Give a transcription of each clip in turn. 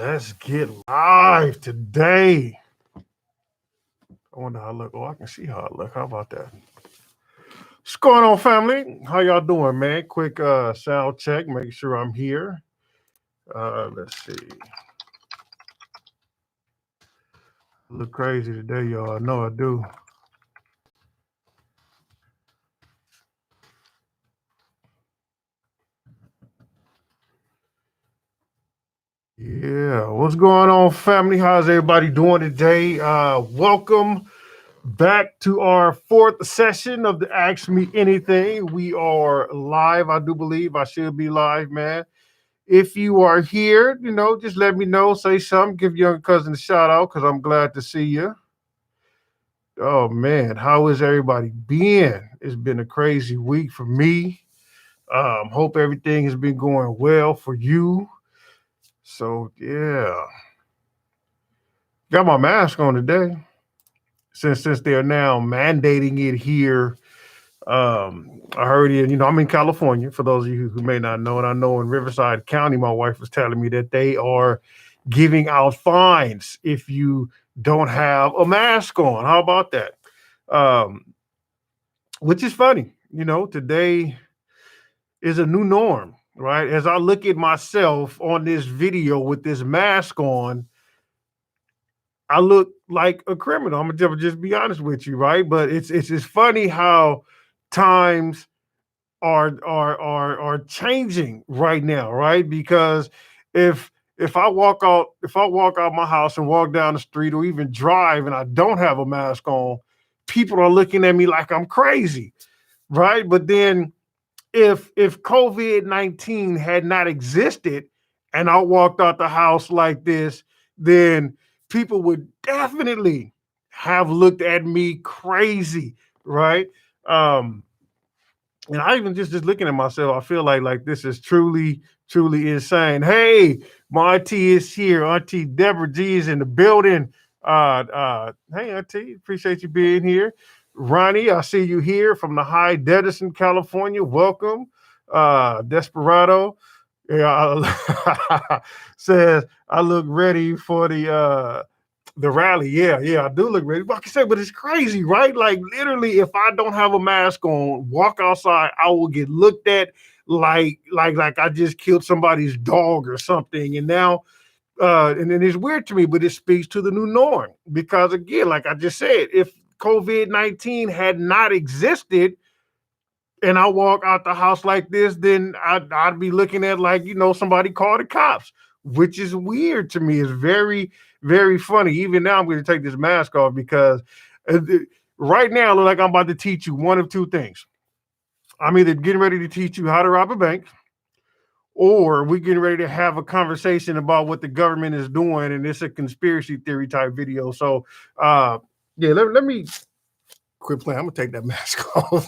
Let's get live today. I wonder how I look. Oh, I can see how I look. How about that? What's going on, family? How y'all doing, man? Quick sound check. Make sure I'm here. Let's see. I look crazy today, y'all. I know I do. Yeah. What's going on, family? How's everybody doing today? Welcome back to our fourth session of the Ask Me Anything. We are live. I do believe I should be live, man. If you are here, just let me know, say something, give your cousin a shout out because I'm glad to see you. Oh man, how is everybody been? It's been a crazy week for me. Hope everything has been going well for you. So yeah, got my mask on today since they're now mandating it here. I heard it, I'm in California, for those of you who may not know, and I know in Riverside County, my wife was telling me that they are giving out fines if you don't have a mask on. How about that? Um, which is funny, today is a new norm, right? As I look at myself on this video with this mask on, I look like a criminal. I'm gonna just be honest with you, right? But it's just funny how times are changing right now, right? Because if I walk out my house and walk down the street or even drive and I don't have a mask on, people are looking at me like I'm crazy, right? But then if COVID-19 had not existed and I walked out the house like this, then people would definitely have looked at me crazy, right? Um, and I even just looking at myself, I feel like this is truly insane. Hey, my auntie is here. Auntie Deborah G is in the building. Hey, auntie, appreciate you being here. Ronnie, I see you here from the High Dedison, California. Welcome. Desperado, says I look ready for the rally. Yeah, I do look ready. Like I said, but it's crazy, right? Like literally, if I don't have a mask on, walk outside, I will get looked at like I just killed somebody's dog or something. And now, and then it's weird to me, but it speaks to the new norm because again, like I just said, if COVID-19 had not existed and I walk out the house like this, then I'd be looking at like, somebody call the cops, which is weird to me. It's very, very funny. Even now, I'm going to take this mask off because right now, I look like I'm about to teach you one of two things. I'm either getting ready to teach you how to rob a bank, or we're getting ready to have a conversation about what the government is doing, and it's a conspiracy theory type video. So, yeah, let me quit playing. I'm gonna take that mask off.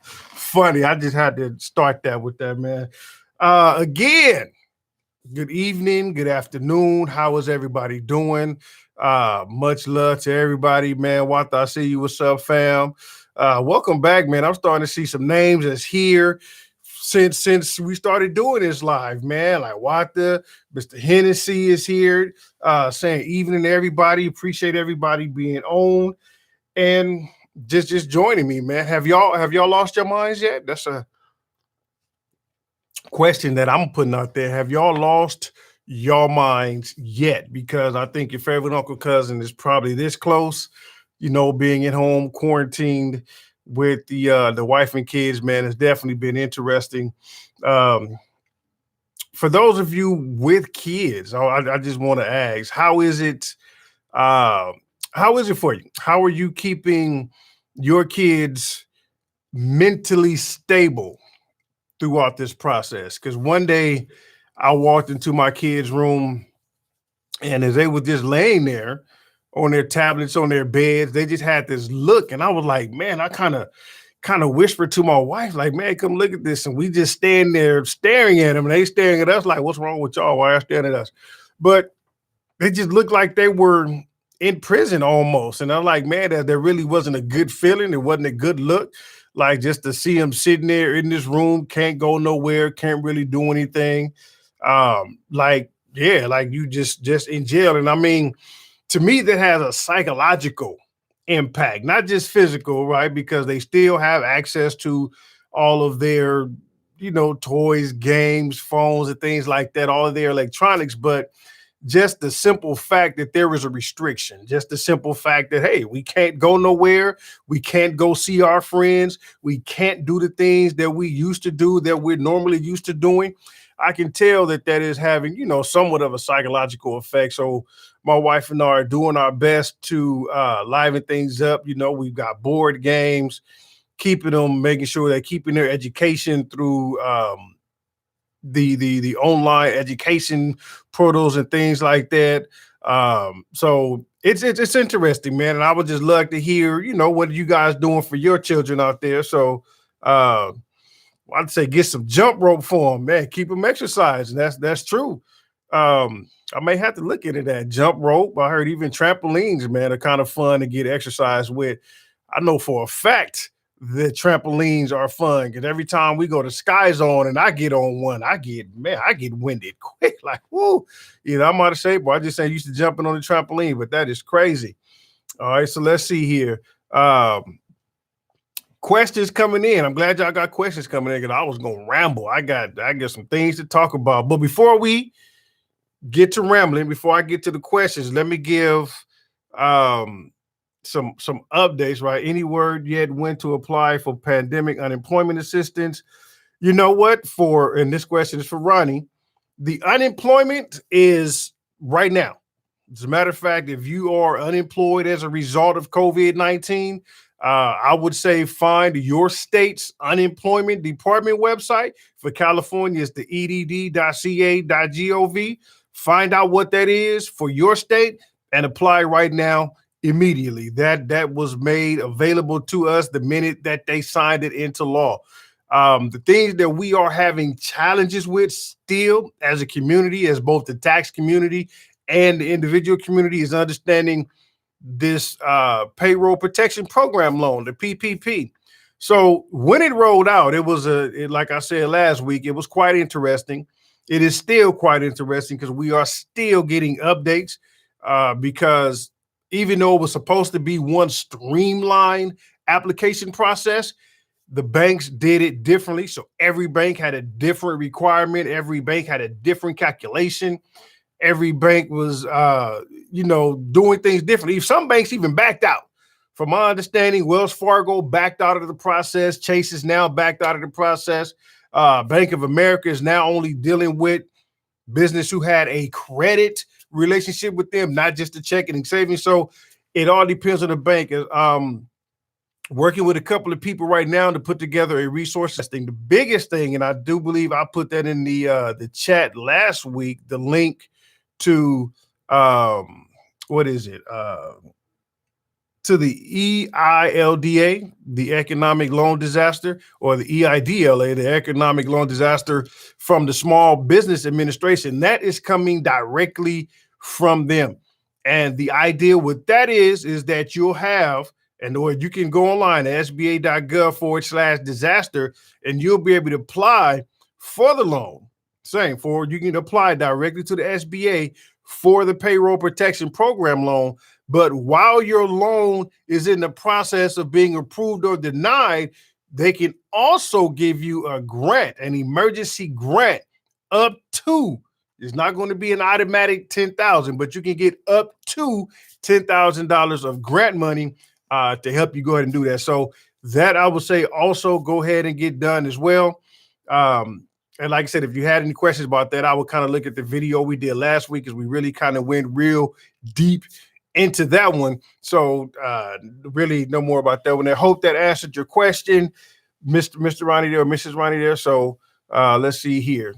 Funny, I just had to start that with that, man. Again, good evening, good afternoon. How is everybody doing? Much love to everybody, man. Wata, I see you. What's up, fam? Welcome back, man. I'm starting to see some names that's here since we started doing this live, man. Like Wata, Mr. Hennessy is here, saying evening to everybody. Appreciate everybody being on and just joining me, man. Have y'all lost your minds yet? That's a question that I'm putting out there. Have y'all lost your minds yet? Because I think your favorite uncle cousin is probably this close, being at home quarantined with the wife and kids, man. It's definitely been interesting. For those of you with kids, I just want to ask, how is it for you? How are you keeping your kids mentally stable throughout this process? Because one day I walked into my kids' room and as they were just laying there on their tablets, on their beds, they just had this look. And I was like, man, I kind of whispered to my wife, like, man, come look at this. And we just stand there staring at them and they staring at us like, what's wrong with y'all? Why are you staring at us? But they just looked like they were in prison almost. And I'm like, man, there really wasn't a good feeling. It wasn't a good look. Like just to see them sitting there in this room, can't go nowhere, can't really do anything. Like Yeah, like you just in jail. And I mean, to me, that has a psychological impact, not just physical, right? Because they still have access to all of their, toys, games, phones, and things like that, all of their electronics. But just the simple fact that there is a restriction, just the simple fact that, hey, we can't go nowhere, we can't go see our friends, we can't do the things that we used to do, that we're normally used to doing. I can tell that that is having, somewhat of a psychological effect. So my wife and I are doing our best to liven things up. We've got board games, keeping them, making sure they're keeping their education through the online education portals and things like that. So it's interesting, man. And I would just love to hear, what are you guys doing for your children out there? So uh, I'd say get some jump rope for them, man. Keep them exercising. That's true. I may have to look into that jump rope. I heard even trampolines, man, are kind of fun to get exercise with. I know for a fact that trampolines are fun because every time we go to Sky Zone and I get on one, I get winded quick. Like, whoo, I'm out of shape. But I just ain't used to jumping on the trampoline, but that is crazy. All right, so let's see here. Questions coming in. I'm glad y'all got questions coming in because I was gonna ramble. I got some things to talk about. But before we get to rambling, before I get to the questions, let me give some updates, right? Any word yet when to apply for pandemic unemployment assistance? You know what? And this question is for Ronnie. The unemployment is right now. As a matter of fact, if you are unemployed as a result of COVID-19, I would say find your state's unemployment department website. For California, it's the edd.ca.gov. Find out what that is for your state and apply right now immediately. That was made available to us the minute that they signed it into law. The things that we are having challenges with still as a community, as both the tax community and the individual community, is understanding this payroll protection program loan, the PPP. So when it rolled out, like I said last week, it was quite interesting. It is still quite interesting because we are still getting updates because even though it was supposed to be one streamlined application process, the banks did it differently. So every bank had a different requirement. Every bank had a different calculation. Every bank was, doing things differently. Some banks even backed out. From my understanding, Wells Fargo backed out of the process. Chase is now backed out of the process. Bank of America is now only dealing with business who had a credit relationship with them, not just a checking and savings. So it all depends on the bank. Working with a couple of people right now to put together a resource thing. The biggest thing, and I do believe I put that in the chat last week, the link to what is it? To the EILDA, the Economic Loan Disaster, or the EIDLA, the Economic Loan Disaster from the Small Business Administration. That is coming directly from them. And the idea with that is that you'll have, or you can go online at sba.gov/disaster, and you'll be able to apply for the loan. You can apply directly to the SBA for the payroll protection program loan. But while your loan is in the process of being approved or denied, they can also give you a grant, an emergency grant up to, it's not going to be an automatic $10,000, but you can get up to $10,000 of grant money to help you go ahead and do that. So that, I would say, also go ahead and get done as well. And like I said, if you had any questions about that, I would kind of look at the video we did last week, because we really kind of went real deep into that one. So really no more about that one. I hope that answered your question, Mr. Ronnie there, or Mrs. Ronnie there. So let's see here.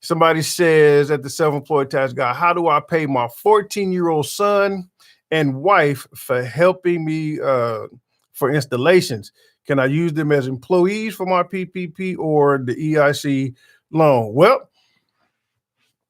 Somebody says at the Self-Employed Tax Guy, how do I pay my 14-year-old son and wife for helping me for installations? Can I use them as employees for my PPP or the EIC loan? Well,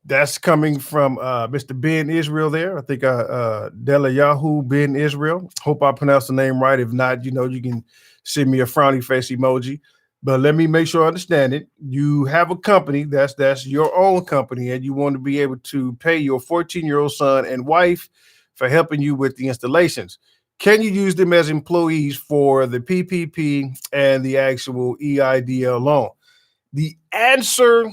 that's coming from Mr. Ben Israel there. I think Delayahu Ben Israel. Hope I pronounced the name right. If not, you can send me a frowny face emoji. But let me make sure I understand it. You have a company that's your own company, and you want to be able to pay your 14-year-old son and wife for helping you with the installations. Can you use them as employees for the PPP and the actual EIDL loan? The answer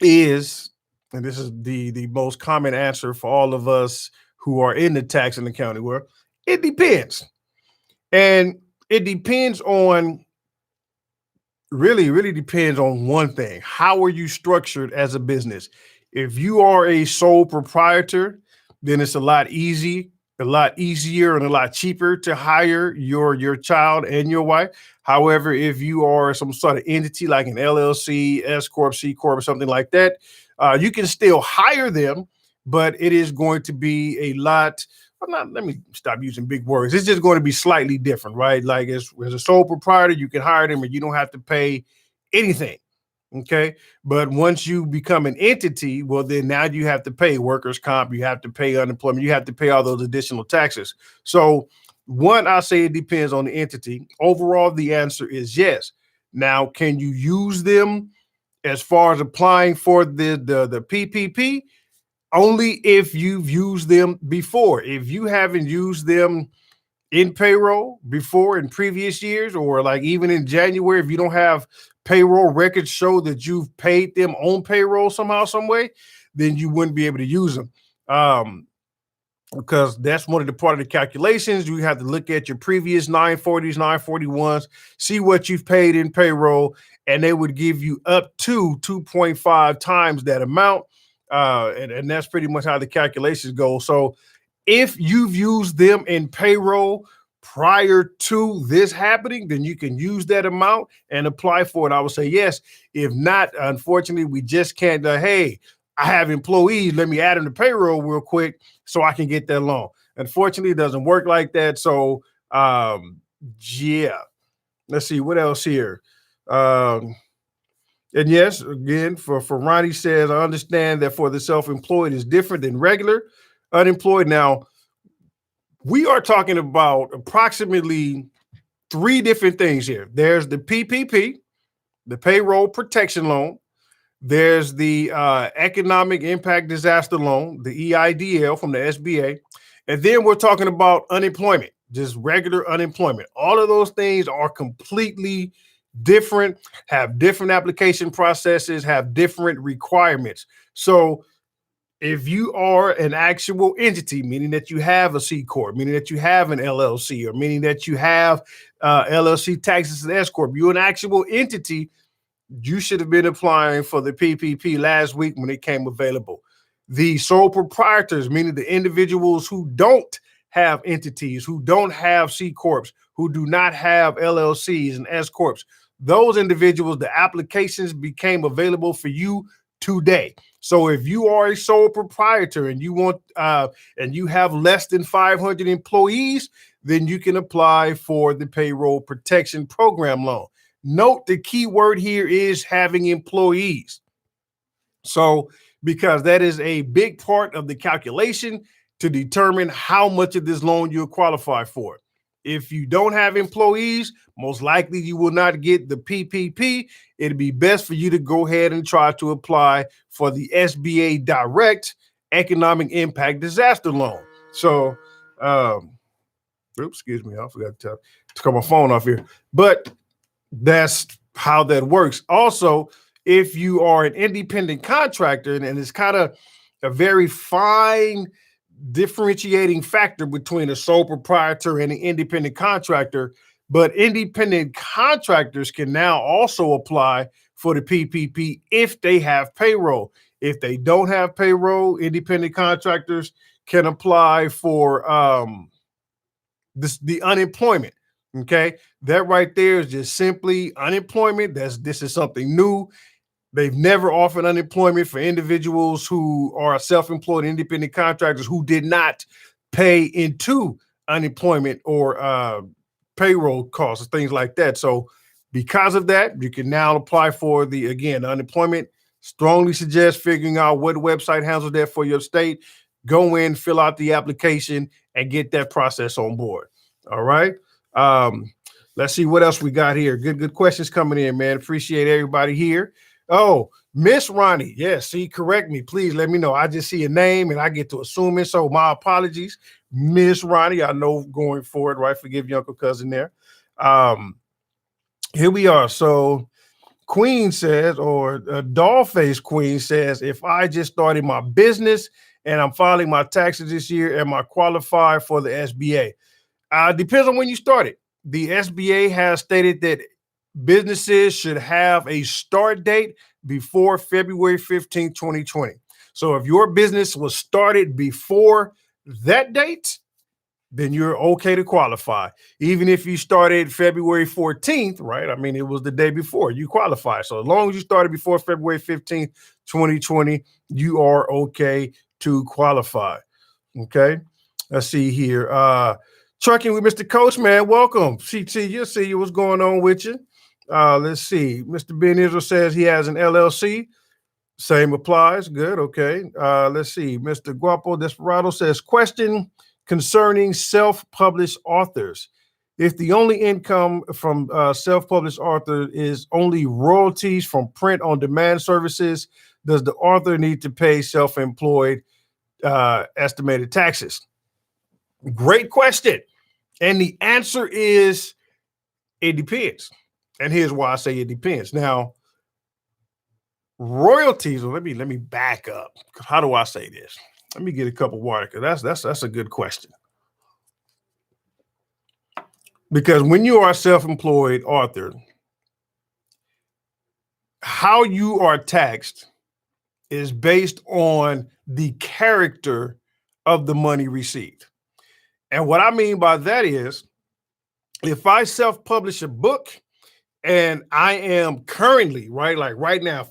is, and this is the most common answer for all of us who are in the tax and accounting world, it depends. And it depends on really depends on one thing. How are you structured as a business? If you are a sole proprietor, then it's a lot easier and a lot cheaper to hire your child and your wife. However, if you are some sort of entity like an LLC, S corp, C corp, or something like that, you can still hire them, but it is going to be a lot. I'm not, let me stop using big words. It's just going to be slightly different, right? Like as a sole proprietor, you can hire them and you don't have to pay anything. Okay. But once you become an entity, well, then now you have to pay workers' comp, you have to pay unemployment, you have to pay all those additional taxes. So, one, I say it depends on the entity. Overall, the answer is yes. Now, can you use them as far as applying for the PPP? Only if you've used them before. If you haven't used them in payroll before in previous years, or like even in January, if you don't have payroll records show that you've paid them on payroll somehow, some way, then you wouldn't be able to use them. Because that's one of the part of the calculations. You have to look at your previous 940s, 941s, see what you've paid in payroll, and they would give you up to 2.5 times that amount. And that's pretty much how the calculations go. So if you've used them in payroll prior to this happening, then you can use that amount and apply for it. I would say yes. If not, unfortunately, we just can't. Hey, I have employees. Let me add them to payroll real quick so I can get that loan. Unfortunately, it doesn't work like that. So, yeah. Let's see what else here. And yes, again, for Ronnie says, I understand that for the self-employed is different than regular unemployed. Now, we are talking about approximately three different things here. There's the PPP, the payroll protection loan. There's the economic impact disaster loan, the EIDL from the SBA. And then we're talking about unemployment, just regular unemployment. All of those things are completely different, have different application processes, have different requirements. So if you are an actual entity, meaning that you have a C corp, meaning that you have an LLC, or meaning that you have LLC taxes and S corp, you're an actual entity, you should have been applying for the PPP last week when it came available. The sole proprietors, meaning the individuals who don't have entities, who don't have C corps, who do not have LLCs and S corps, those individuals, the applications became available for you today. So if you are a sole proprietor and you want and you have less than 500 employees, then you can apply for the payroll protection program loan. Note the key word here is having employees. So because that is a big part of the calculation to determine how much of this loan you'll qualify for. If you don't have employees, most likely you will not get the PPP. It'd be best for you to go ahead and try to apply for the SBA Direct Economic Impact Disaster Loan. So, excuse me, I forgot to cut my phone off here. But that's how that works. Also, if you are an independent contractor, and it's kind of a very fine differentiating factor between a sole proprietor and an independent contractor, but independent contractors can now also apply for the PPP if they have payroll. If they don't have payroll, independent contractors can apply for the unemployment. Okay, that right there is just simply unemployment. This is something new. They've never offered unemployment for individuals who are self-employed independent contractors who did not pay into unemployment or payroll costs, things like that. So because of that, you can now apply for the, again, unemployment. Strongly suggest figuring out what website handles that for your state. Go in, fill out the application, and get that process on board. All right. Let's see what else we got here. Good questions coming in, man. Appreciate everybody here. Oh, Miss Ronnie. Yes, see, correct me. Please let me know. I just see a name and I get to assume it. So my apologies, Miss Ronnie. I know going forward, right? Forgive your uncle cousin there. Here we are. So Queen says, or Dollface Queen says, if I just started my business and I'm filing my taxes this year, am I qualified for the SBA? Depends on when you started. The SBA has stated that businesses should have a start date before February 15th, 2020. So if your business was started before that date, then you're okay to qualify. Even if you started February 14th, right? I mean, it was the day before you qualify. So as long as you started before February 15th, 2020, you are okay to qualify. Okay. Let's see here. Trucking with Mr. Coach, man. Welcome. CT, you'll see what's going on with you. Let's see. Mr. Ben Israel says he has an LLC. Same applies. Good. Okay. Let's see. Mr. Guapo Desperado says, question concerning self-published authors. If the only income from self-published author is only royalties from print-on-demand services, does the author need to pay self-employed estimated taxes? Great question. And the answer is it depends. And here's why I say it depends. Now, royalties, well, let me back up. How do I say this? Let me get a cup of water, because that's a good question. Because when you are a self-employed author, how you are taxed is based on the character of the money received. And what I mean by that is, if I self-publish a book and I am currently, right, like right now,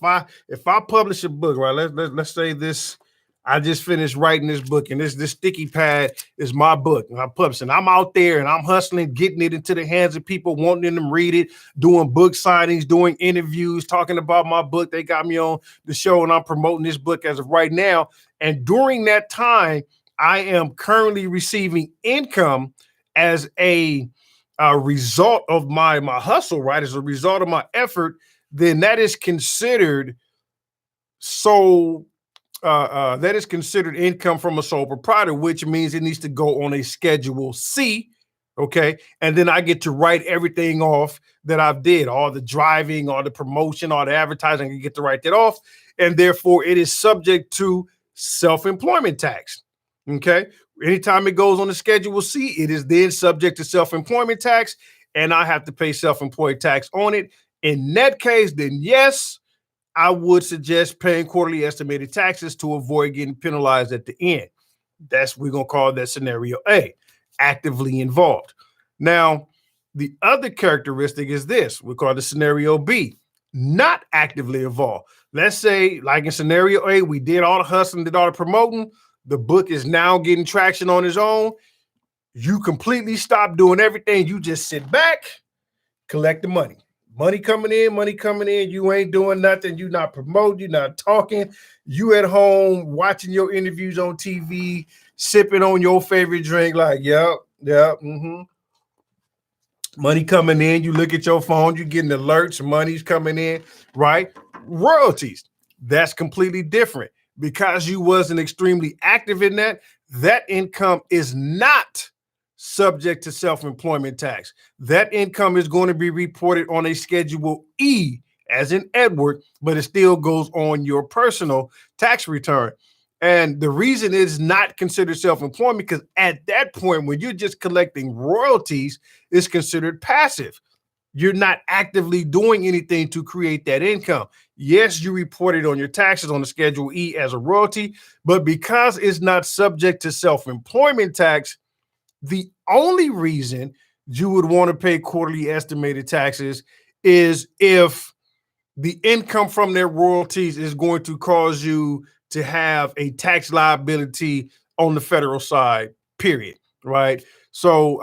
if I publish a book, right, let's say this, I just finished writing this book, and this sticky pad is my book, and I'm publishing. I'm out there and I'm hustling, getting it into the hands of people, wanting them to read it, doing book signings, doing interviews, talking about my book. They got me on the show, and I'm promoting this book as of right now. And during that time, I am currently receiving income as a result of my hustle, right? As a result of my effort, then that is considered that is considered income from a sole proprietor, which means it needs to go on a Schedule C. Okay. And then I get to write everything off that I've did, all the driving, all the promotion, all the advertising, I get to write that off. And therefore it is subject to self-employment tax. Okay. Anytime it goes on the Schedule C, it is then subject to self-employment tax, and I have to pay self-employed tax on it. In that case, then yes, I would suggest paying quarterly estimated taxes to avoid getting penalized at the end. We're going to call that scenario A, actively involved. Now, the other characteristic is this. We call the scenario B, not actively involved. Let's say, like in scenario A, we did all the hustling, did all the promoting. The book is now getting traction on its own. You completely stop doing everything. You just sit back, collect the money. Money coming in. You ain't doing nothing. You're not promoting. You're not talking. You at home watching your interviews on TV, sipping on your favorite drink. Like, yep. Money coming in. You look at your phone. You're getting alerts. Money's coming in, right? Royalties. That's completely different. Because you wasn't extremely active in that income is not subject to self-employment tax. That income is going to be reported on a Schedule E, as in Edward, but it still goes on your personal tax return. And the reason it is not considered self-employment, because at that point, when you're just collecting royalties, it's considered passive. You're not actively doing anything to create that income. Yes, you report it on your taxes on the Schedule E as a royalty, but because it's not subject to self-employment tax, the only reason you would want to pay quarterly estimated taxes is if the income from their royalties is going to cause you to have a tax liability on the federal side, period, right? So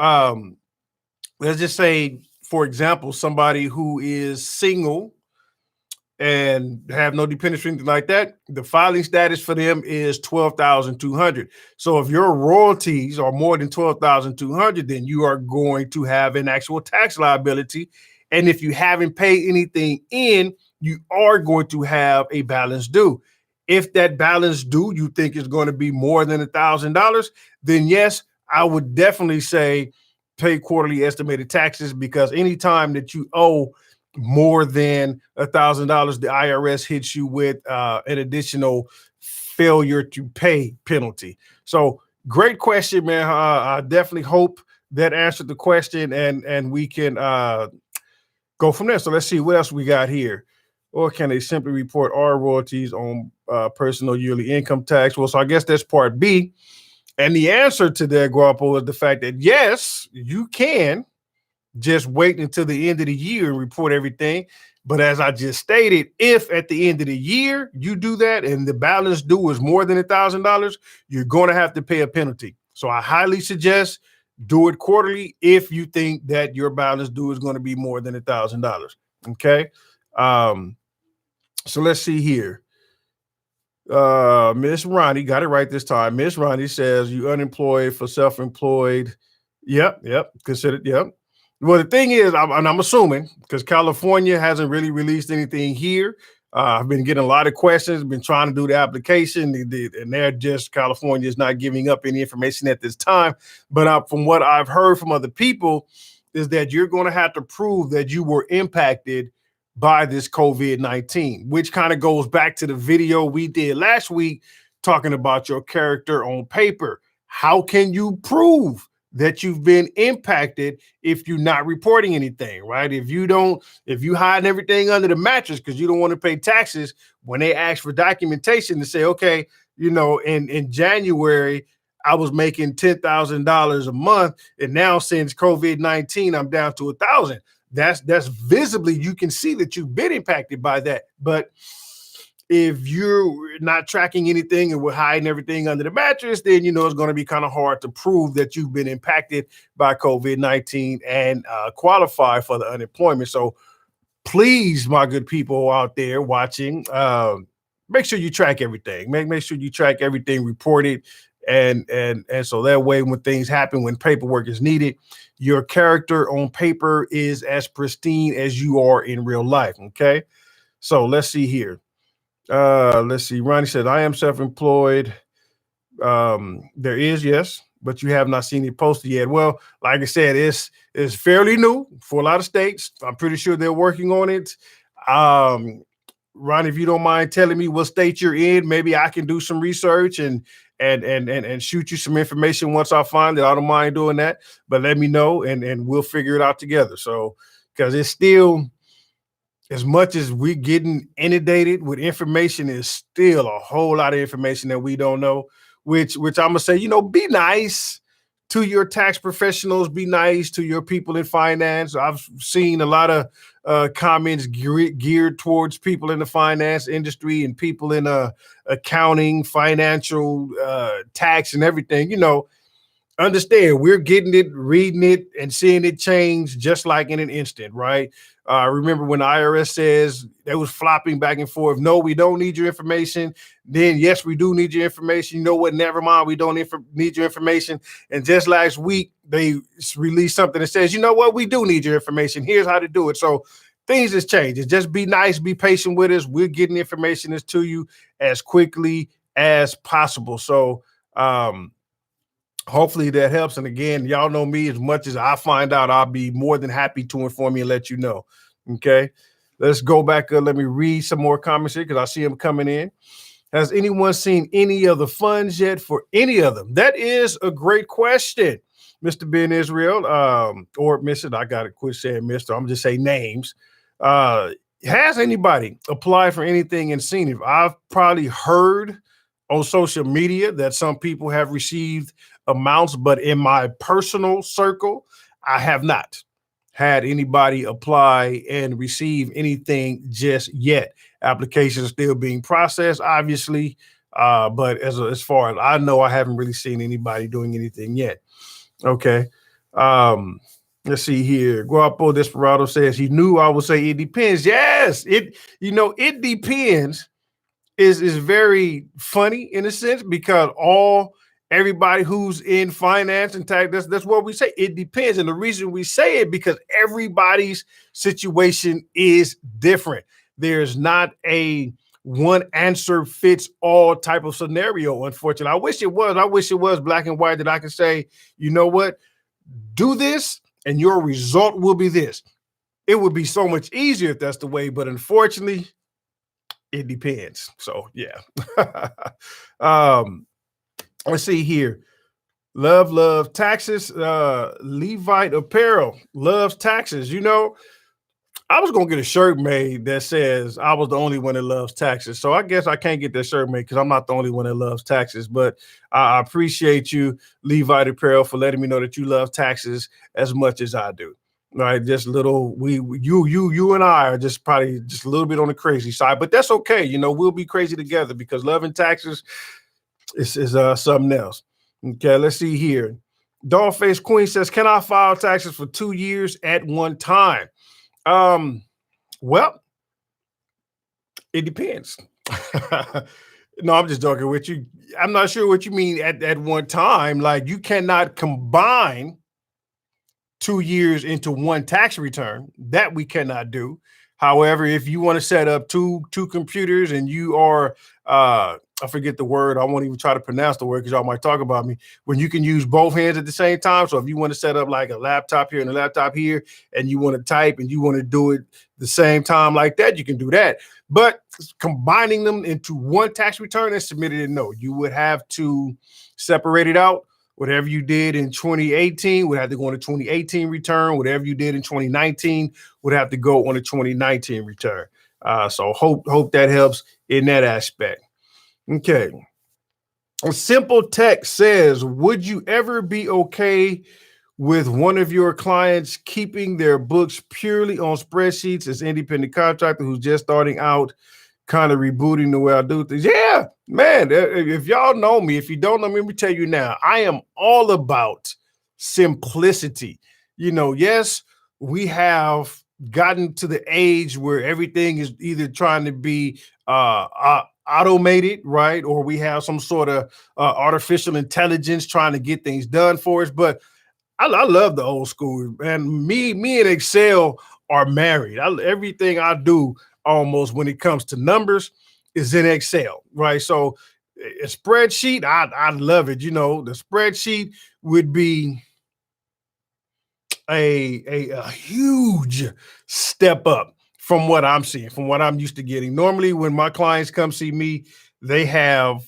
let's just say, for example, somebody who is single and have no dependents or anything like that, the filing status for them is 12,200. So if your royalties are more than 12,200, then you are going to have an actual tax liability. And if you haven't paid anything in, you are going to have a balance due. If that balance due you think is going to be more than $1,000, then yes, I would definitely say pay quarterly estimated taxes, because anytime that you owe more than $1,000, the IRS hits you with an additional failure to pay penalty. So great question, man. I definitely hope that answered the question, and we can go from there. So let's see what else we got here. Or can they simply report our royalties on personal yearly income tax? Well, so I guess that's part B. And the answer to that, Guapo, is the fact that yes, you can just wait until the end of the year and report everything. But as I just stated, if at the end of the year you do that and the balance due is more than $1,000, you're going to have to pay a penalty. So I highly suggest do it quarterly if you think that your balance due is going to be more than $1,000. Okay. So let's see here. Miss Ronnie got it right this time. Miss Ronnie says you unemployed for self-employed. Yep. Considered. Yep. Well, the thing is, I'm assuming, because California hasn't really released anything here. I've been getting a lot of questions, been trying to do the application, and they're just, California is not giving up any information at this time. But from what I've heard from other people is that you're going to have to prove that you were impacted by this COVID-19, which kind of goes back to the video we did last week talking about your character on paper. How can you prove that you've been impacted if you're not reporting anything, right? If you hide everything under the mattress because you don't want to pay taxes, when they ask for documentation to say, okay, in January, I was making $10,000 a month, and now since COVID-19, I'm down to 1,000. That's visibly, you can see that you've been impacted by that. But if you're not tracking anything and we're hiding everything under the mattress, then it's going to be kind of hard to prove that you've been impacted by COVID-19 and qualify for the unemployment. So please, my good people out there watching, make sure you track everything. Make sure you track everything reported, and so that way when things happen, when paperwork is needed, your character on paper is as pristine as you are in real life. Okay, so let's see here. Let's see. Ronnie said, I am self-employed. There is, yes, but you have not seen it posted yet. Well, like I said, it's fairly new for a lot of states. I'm pretty sure they're working on it. Ronnie, if you don't mind telling me what state you're in, maybe I can do some research and shoot you some information once I find it. I don't mind doing that, but let me know and we'll figure it out together. So, because it's still, as much as we're getting inundated with information, is still a whole lot of information that we don't know, which I'm going to say, be nice to your tax professionals, be nice to your people in finance. I've seen a lot of comments geared towards people in the finance industry and people in accounting, financial, tax and everything. Understand, we're getting it, reading it, and seeing it change just like in an instant, right? Remember when the IRS says they was flopping back and forth, no, we don't need your information. Then, yes, we do need your information. You know what? Never mind, we don't need your information. And just last week, they released something that says, you know what? We do need your information. Here's how to do it. So things has changed. Just be nice, be patient with us. We're getting information to you as quickly as possible. So, hopefully that helps. And again, y'all know me, as much as I find out, I'll be more than happy to inform you and let you know. Okay, let's go back. Let me read some more comments here because I see them coming in. Has anyone seen any of the funds yet for any of them? That is a great question, Mr. Ben Israel, or Mr. I got to quit saying Mr. I'm just saying names. Has anybody applied for anything and seen it? I've probably heard on social media that some people have received amounts, but in my personal circle, I have not had anybody apply and receive anything just yet. Applications still being processed, obviously, but as far as I know, I haven't really seen anybody doing anything yet. Okay. Let's see here. Guapo Desperado says he knew I would say it depends. Yes, it depends is very funny in a sense because all everybody who's in finance and tech, that's what we say. It depends. And the reason we say it because everybody's situation is different. There's not a one answer fits all type of scenario, unfortunately. I wish it was. I wish it was black and white that I could say, you know what, do this and your result will be this. It would be so much easier if that's the way, but unfortunately, it depends. So yeah. um, let's see here. Love taxes. Levite Apparel loves taxes. I was gonna get a shirt made that says I was the only one that loves taxes. So I guess I can't get that shirt made because I'm not the only one that loves taxes. But I appreciate you, Levite Apparel, for letting me know that you love taxes as much as I do. All right, just little you and I are just probably just a little bit on the crazy side, but that's okay. We'll be crazy together because loving taxes is something else. Okay, let's see here. Dollface Queen says, "Can I file taxes for 2 years at one time?" Well, it depends. No, I'm just joking with you. I'm not sure what you mean at one time. Like you cannot combine 2 years into one tax return. That we cannot do. However, if you want to set up two computers and you are I forget the word. I won't even try to pronounce the word because y'all might talk about me. When you can use both hands at the same time. So if you want to set up like a laptop here and a laptop here, and you want to type and you want to do it the same time like that, you can do that. But combining them into one tax return and submitting it, no, you would have to separate it out. Whatever you did in 2018 would have to go on a 2018 return. Whatever you did in 2019 would have to go on a 2019 return. So hope that helps in that aspect. Okay. A simple text says, would you ever be okay with one of your clients keeping their books purely on spreadsheets as independent contractor who's just starting out, kind of rebooting the way I do things? Yeah, man. If y'all know me, if you don't know me, let me tell you now, I am all about simplicity. Yes, we have gotten to the age where everything is either trying to be automated, right? Or we have some sort of artificial intelligence trying to get things done for us. But I love the old school, and me and Excel are married. Everything I do almost when it comes to numbers is in Excel, right? So a spreadsheet, I love it. The spreadsheet would be a huge step up from what I'm seeing, from what I'm used to getting. Normally, when my clients come see me, they have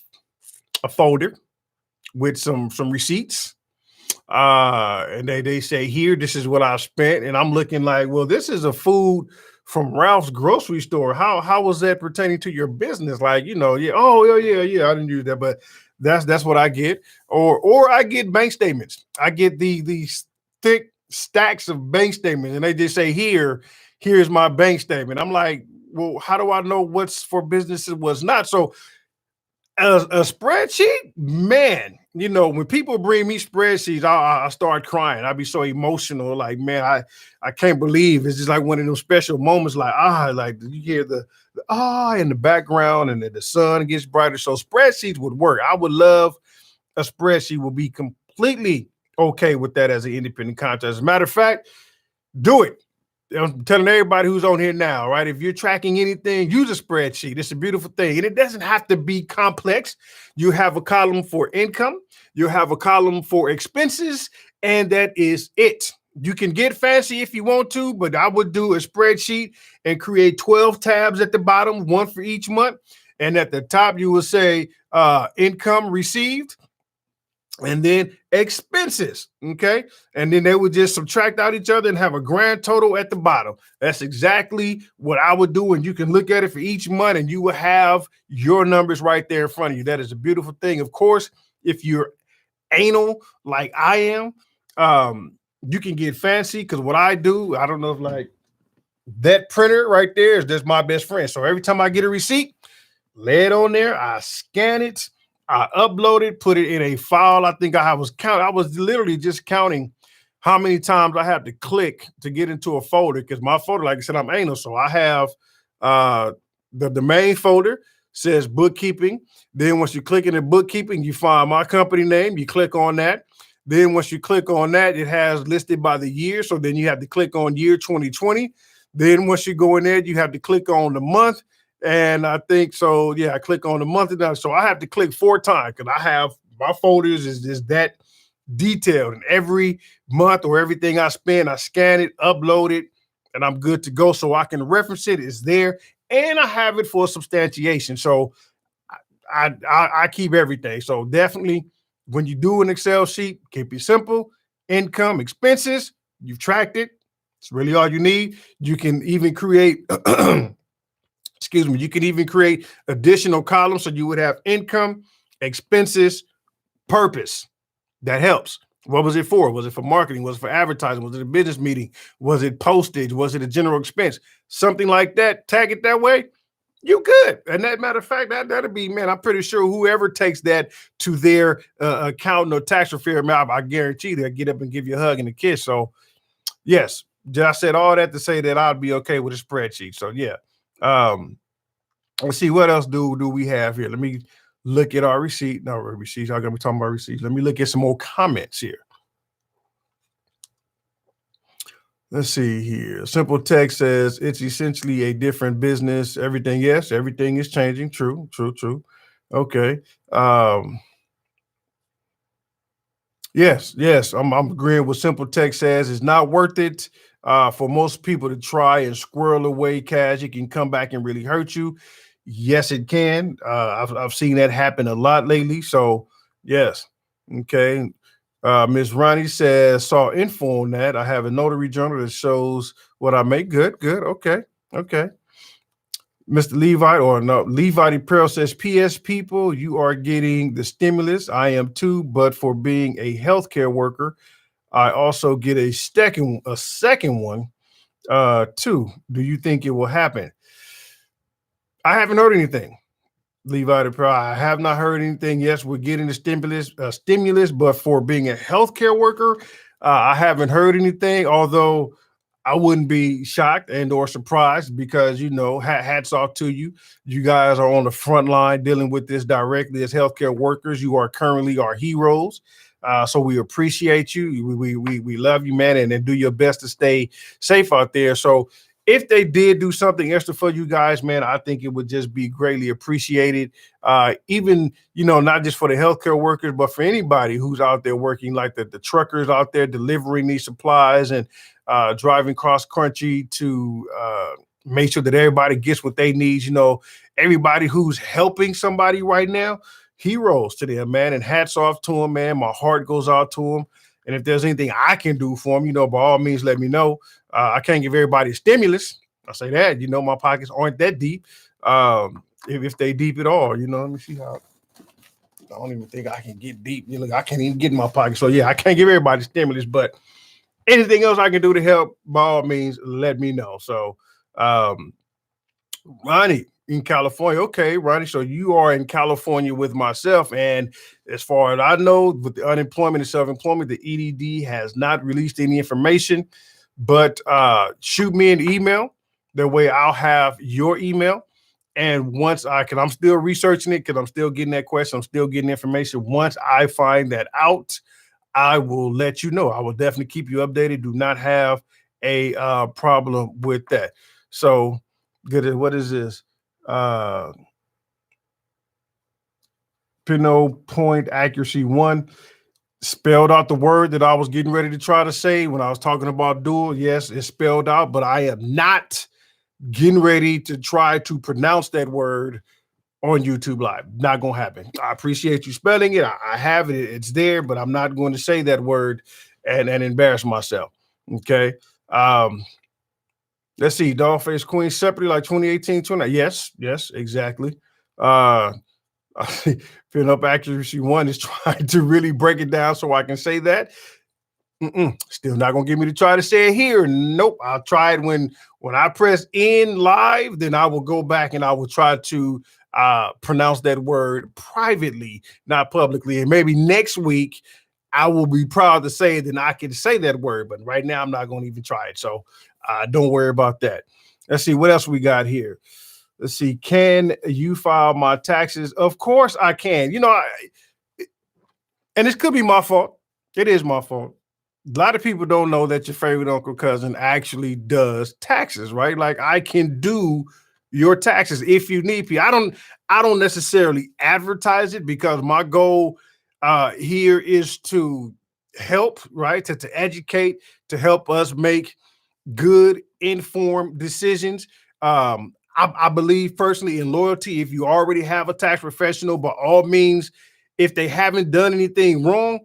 a folder with some receipts. And they say, here, this is what I spent. And I'm looking like, well, this is a food from Ralph's grocery store. How was that pertaining to your business? Like, yeah, oh yeah, I didn't use that, but that's what I get. Or I get bank statements. I get these thick stacks of bank statements, and they just say, here's my bank statement. I'm like, well, how do I know what's for business and what's not? So a spreadsheet, man, when people bring me spreadsheets, I start crying. I be so emotional. Like, man, I can't believe it's just like one of those special moments. Like you hear the in the background, and then the sun gets brighter. So spreadsheets would work. I would love a spreadsheet. Would be completely okay with that as an independent contractor. As a matter of fact, do it. I'm telling everybody who's on here now, right? If you're tracking anything, use a spreadsheet. It's a beautiful thing. And it doesn't have to be complex. You have a column for income, you have a column for expenses, and that is it. You can get fancy if you want to, but I would do a spreadsheet and create 12 tabs at the bottom, one for each month. And at the top, you will say income received, and then expenses, okay? And then they would just subtract out each other and have a grand total at the bottom. That's exactly what I would do, and you can look at it for each month, and you will have your numbers right there in front of you. That is a beautiful thing. Of course, if you're anal like I am, you can get fancy, because what I do, I don't know if like that printer right there is just my best friend. So every time I get a receipt, lay it on there, I scan it, I upload it, put it in a file. I think I was literally just counting how many times I have to click to get into a folder, because my folder, like I said, I'm anal. So I have uh, the main folder says bookkeeping. Then once you click into bookkeeping, you find my company name. You click on that. Then once you click on that, it has listed by the year. So then you have to click on year 2020. Then once you go in there, you have to click on the month. And I think so, yeah, I click on the month. And so I have to click 4 times because I have my folders is just that detailed. And every month or everything I spend, I scan it, upload it, and I'm good to go. So I can reference it. It's there. And I have it for substantiation. So I keep everything. So definitely when you do an Excel sheet, keep it simple. Income, expenses, you've tracked it. It's really all you need. You can even create, excuse me, you can even create additional columns. So you would have income, expenses, purpose. That helps. What was it for? Was it for marketing? Was it for advertising? Was it a business meeting? Was it postage? Was it a general expense? Something like that. Tag it that way. You good. And that matter of fact, that'll be, man, I'm pretty sure whoever takes that to their accountant or tax repair, man, I guarantee they'll get up and give you a hug and a kiss. So yes, I said all that to say that I'd be okay with a spreadsheet. So yeah. Let's see what else do we have here. Let me look at our receipt. No, receipts. I'm gonna be talking about receipts. Let me look at some more comments here. Let's see here. Simple Text says it's essentially a different business. Everything, yes, everything is changing. True. Okay. Yes, I'm agreeing with Simple Text says. It's not worth it for most people to try and squirrel away cash. It can come back and really hurt you. Yes, it can. I've seen that happen a lot lately. So yes. Okay. Miss Ronnie says, saw info on that. I have a notary journal that shows what I make. Good. Okay. Mr. Levi, or no, Levi Pearl says, P.S. people, you are getting the stimulus. I am too, but for being a healthcare worker, I also get a second one too. Do you think it will happen? I haven't heard anything. Levi the Pro, I have not heard anything. Yes, we're getting the stimulus, but for being a healthcare worker, I haven't heard anything. Although I wouldn't be shocked and or surprised because hats off to you. You guys are on the front line dealing with this directly as healthcare workers. You are currently our heroes. So we appreciate you. We love you, man, and do your best to stay safe out there. So if they did do something extra for you guys, man, I think it would just be greatly appreciated. Even, not just for the healthcare workers, but for anybody who's out there working, like the truckers out there delivering these supplies and driving cross country to make sure that everybody gets what they need. Everybody who's helping somebody right now, heroes to them, man, and hats off to them, man. My heart goes out to them. And if there's anything I can do for them, by all means, let me know. I can't give everybody a stimulus. I say that, my pockets aren't that deep. If they deep at all, let me see how. I don't even think I can get deep. I can't even get in my pocket. So yeah, I can't give everybody stimulus, but anything else I can do to help, by all means, let me know. So, Ronnie in California. Okay, Ronnie. So you are in California with myself. And as far as I know, with the unemployment and self-employment, the EDD has not released any information, but shoot me an email. That way I'll have your email. And once I'm still researching it because I'm still getting that question. I'm still getting information. Once I find that out, I will let you know. I will definitely keep you updated. Do not have a problem with that. So good. What is this? Pinot Point Accuracy 1 spelled out the word that I was getting ready to try to say when I was talking about dual. Yes, it's spelled out, but I am not getting ready to try to pronounce that word on YouTube Live. Not going to happen. I appreciate you spelling it. I have it. It's there, but I'm not going to say that word and embarrass myself. Okay. Let's see. Dollface Queen separately like 2018, 20. Yes, exactly. Pin up accuracy 1 is trying to really break it down so I can say that. Still not gonna get me to try to say it here. Nope. I'll try it when I press in live, then I will go back and I will try to pronounce that word privately, not publicly. And maybe next week I will be proud to say then I can say that word. But right now, I'm not going to even try it. So don't worry about that. Let's see what else we got here. Let's see. Can you file my taxes? Of course I can. And this could be my fault. It is my fault. A lot of people don't know that your favorite uncle cousin actually does taxes, right? Like I can do your taxes if you need me. I don't necessarily advertise it because my goal here is to help, right? To educate, to help us make good, informed decisions. I believe personally in loyalty. If you already have a tax professional, by all means, if they haven't done anything wrong,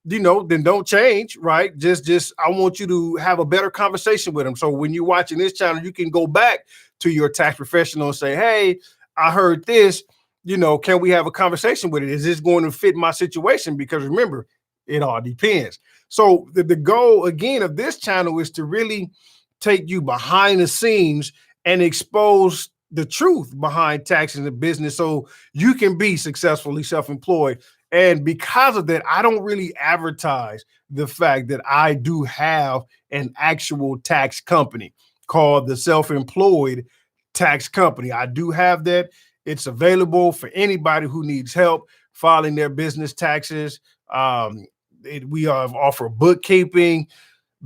then don't change, right? Just I want you to have a better conversation with them. So when you're watching this channel, you can go back to your tax professional and say, hey, I heard this, can we have a conversation with it? Is this going to fit my situation? Because remember, it all depends. So the goal again of this channel is to really take you behind the scenes and expose the truth behind taxes and business so you can be successfully self-employed. And because of that, I don't really advertise the fact that I do have an actual tax company called the Self-Employed Tax Company. I do have that. It's available for anybody who needs help filing their business taxes. We offer bookkeeping,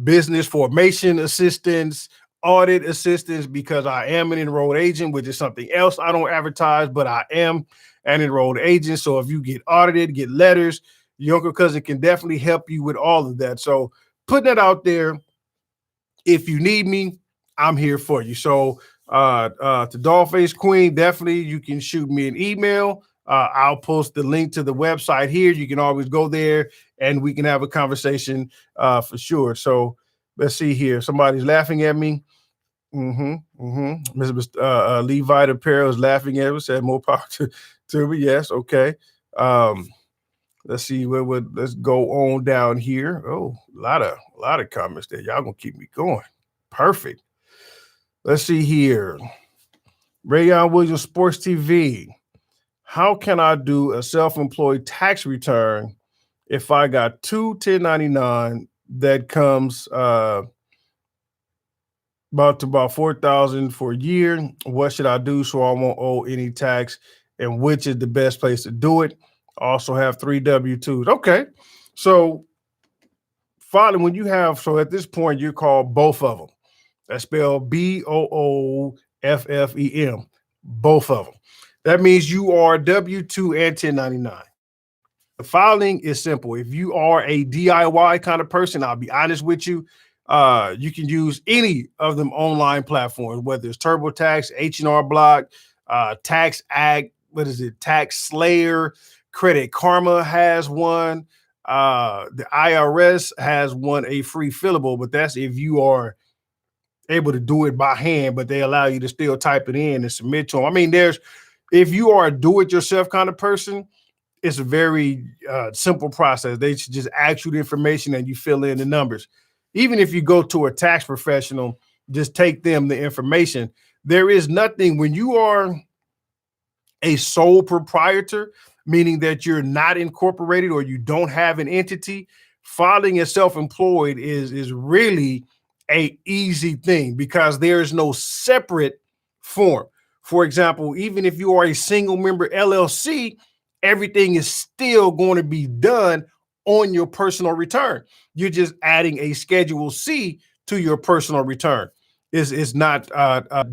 business formation assistance, audit assistance, because I am an enrolled agent, which is something else I don't advertise, but I am an enrolled agent. So if you get audited, get letters, your uncle cousin can definitely help you with all of that. So putting that out there, if you need me, I'm here for you. So to Dollface Queen, definitely you can shoot me an email. I'll post the link to the website here. You can always go there and we can have a conversation for sure. So let's see here. Somebody's laughing at me. Mr. Levi Apparel is laughing at us. Said more power to me. Yes. Okay. Let's see let's go on down here. Oh, a lot of comments there. Y'all gonna keep me going. Perfect. Let's see here. Rayon Williams Sports TV. How can I do a self-employed tax return if I got two 1099 that comes about $4,000 for a year? What should I do so I won't owe any tax? And which is the best place to do it? I also have 3 W-2s. Okay, so filing when you have, so at this point you're called both of them. That's spelled BOOFFEM. Both of them. That means you are W-2 and 1099. The filing is simple. If you are a DIY kind of person, I'll be honest with you, you can use any of them online platforms, whether it's TurboTax, H&R Block, Tax Act, Tax Slayer, Credit Karma has one. The IRS has one, a free fillable, but that's if you are able to do it by hand, but they allow you to still type it in and submit to them. I mean, if you are a do-it-yourself kind of person, it's a very simple process. They should just ask you the information and you fill in the numbers. Even if you go to a tax professional, just take them the information. There is nothing when you are a sole proprietor, meaning that you're not incorporated or you don't have an entity. Filing as self-employed is really a easy thing because there is no separate form. For example, even if you are a single member LLC, everything is still going to be done on your personal return. You're just adding a Schedule C to your personal return. It's not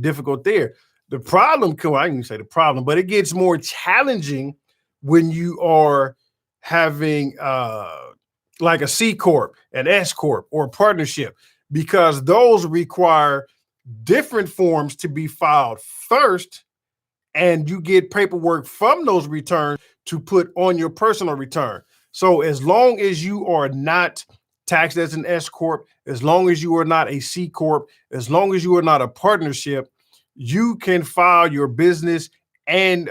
difficult there. The problem, I can say the problem, but it gets more challenging when you are having like a C Corp, an S Corp, or a partnership, because those require different forms to be filed first, and you get paperwork from those returns to put on your personal return. So as long as you are not taxed as an S Corp, as long as you are not a C Corp, as long as you are not a partnership, you can file your business and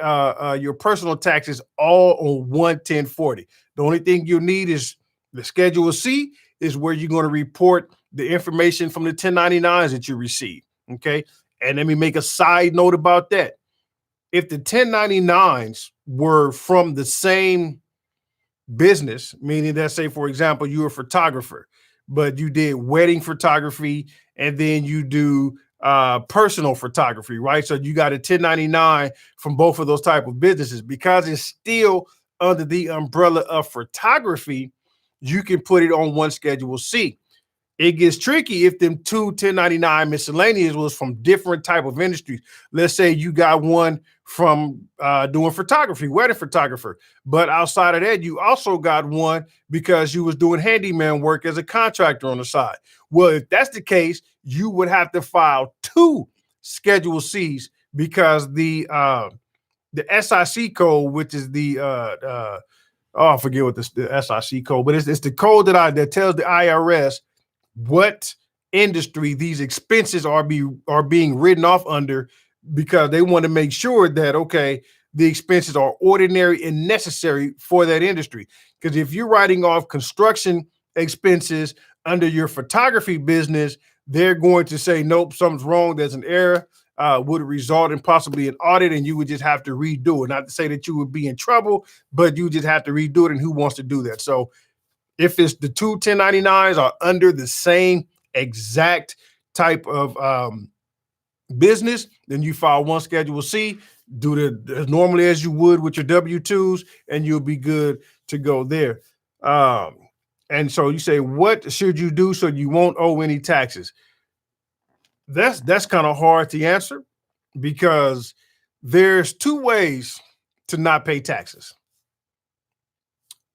your personal taxes all on one 1040. The only thing you need is the Schedule C, is where you're going to report the information from the 1099s that you receive. Okay. And let me make a side note about that. If the 1099s were from the same business, meaning that, say, for example, you're a photographer, but you did wedding photography and then you do personal photography, right? So you got a 1099 from both of those type of businesses. Because it's still under the umbrella of photography, you can put it on one Schedule C. It gets tricky if them two 1099 miscellaneous was from different type of industries. Let's say you got one from doing photography, wedding photographer, but outside of that, you also got one because you was doing handyman work as a contractor on the side. Well, if that's the case, you would have to file two Schedule C's because the SIC code, which is the oh, I forget what the SIC code, but it's the code that tells the IRS what industry these expenses are being written off under, because they want to make sure that, okay, the expenses are ordinary and necessary for that industry. Because if you're writing off construction expenses under your photography business, they're going to say, nope, something's wrong, there's an error, would result in possibly an audit, and you would just have to redo it. Not to say that you would be in trouble, but you just have to redo it, and who wants to do that? So if it's the two 1099s are under the same exact type of business, then you file one Schedule C, do it as normally as you would with your W-2s, and you'll be good to go there. And so you say, what should you do so you won't owe any taxes? That's kind of hard to answer, because there's two ways to not pay taxes.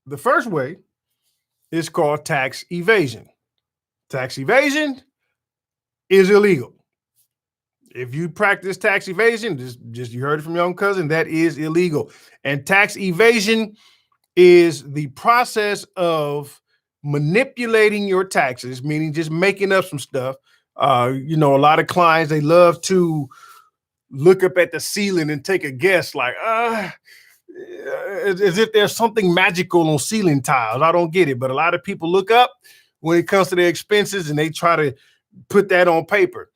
The first way is called tax evasion. Tax evasion is illegal. If you practice tax evasion, just you heard it from your own cousin, that is illegal. And tax evasion is the process of manipulating your taxes, meaning just making up some stuff. A lot of clients, they love to look up at the ceiling and take a guess, like, as if there's something magical on ceiling tiles. I don't get it, but a lot of people look up when it comes to their expenses and they try to put that on paper.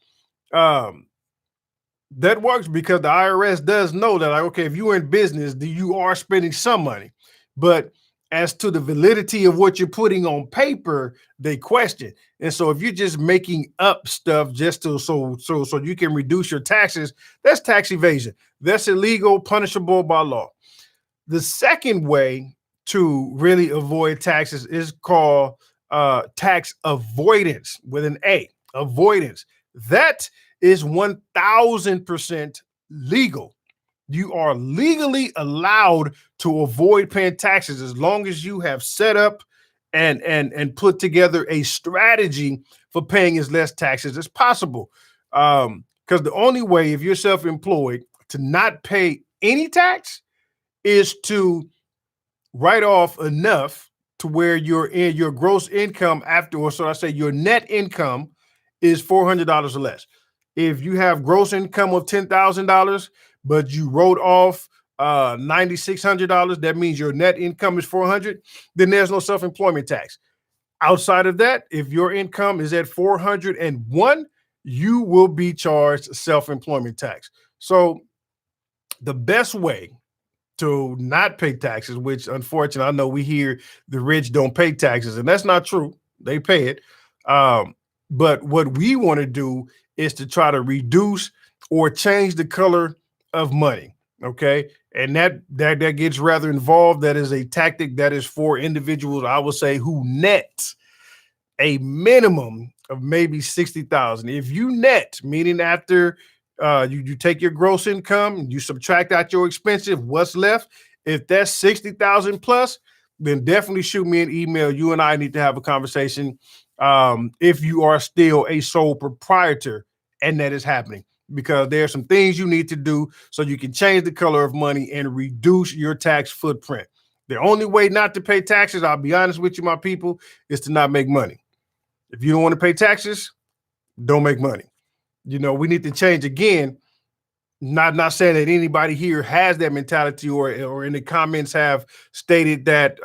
That works because the IRS does know that, like, okay, if you're in business, you are spending some money, but as to the validity of what you're putting on paper, they question. And so if you're just making up stuff just to so you can reduce your taxes, that's tax evasion. That's illegal, punishable by law. The second way to really avoid taxes is called tax avoidance, with an A, avoidance. That is 1000% legal. You are legally allowed to avoid paying taxes as long as you have set up and put together a strategy for paying as less taxes as possible. Because the only way, if you're self-employed, to not pay any tax is to write off enough to where your gross income afterwards. So I say your net income is $400 or less. If you have gross income of $10,000, but you wrote off $9,600, that means your net income is $400. Then there's no self-employment tax. Outside of that, if your income is at $401, you will be charged self-employment tax. So the best way to not pay taxes, which unfortunately I know we hear the rich don't pay taxes, and that's not true. They pay it. But what we want to do is to try to reduce or change the color of money. Okay. And that gets rather involved. That is a tactic that is for individuals, I would say, who net a minimum of maybe 60,000. If you net, meaning after you take your gross income, you subtract out your expenses, what's left, if that's 60,000 plus, then definitely shoot me an email. You and I need to have a conversation. If you are still a sole proprietor and that is happening, because there are some things you need to do so you can change the color of money and reduce your tax footprint. The only way not to pay taxes, I'll be honest with you, my people, is to not make money. If you don't want to pay taxes, don't make money. We need to change again. Not saying that anybody here has that mentality or in the comments have stated that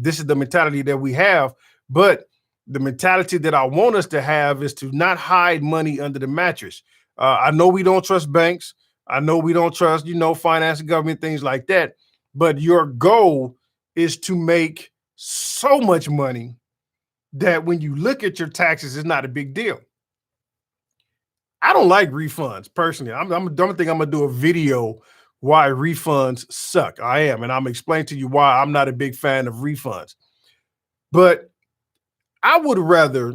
this is the mentality that we have, but the mentality that I want us to have is to not hide money under the mattress. I know we don't trust banks. I know we don't trust, finance and government, things like that. But your goal is to make so much money that when you look at your taxes, it's not a big deal. I don't like refunds personally. I don't think I'm gonna do a video why refunds suck. I am, and I'm explaining to you why I'm not a big fan of refunds. But I would rather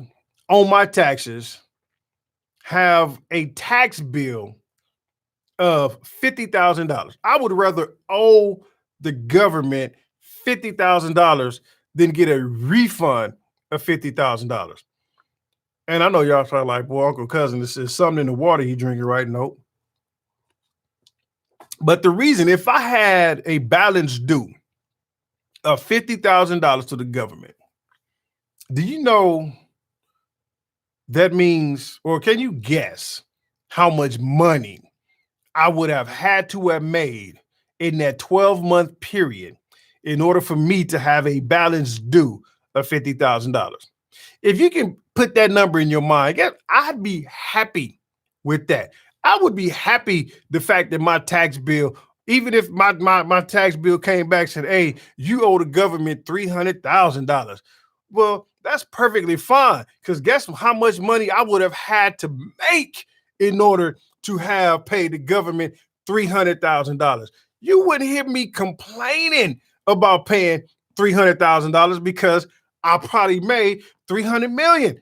on my taxes have a tax bill of $50,000. I would rather owe the government $50,000 than get a refund of $50,000. And I know y'all probably like, well, Uncle Cousin, this is something in the water he drinking, right? Nope. But the reason, if I had a balance due of $50,000 to the government, do you know that means, or can you guess how much money I would have had to have made in that 12-month period in order for me to have a balance due of $50,000? If you can put that number in your mind, I'd be happy with that. I would be happy the fact that my tax bill, even if my tax bill came back and said, hey, you owe the government $300,000. Well, that's perfectly fine, because guess how much money I would have had to make in order to have paid the government $300,000. You wouldn't hear me complaining about paying $300,000 because I probably made $300 million.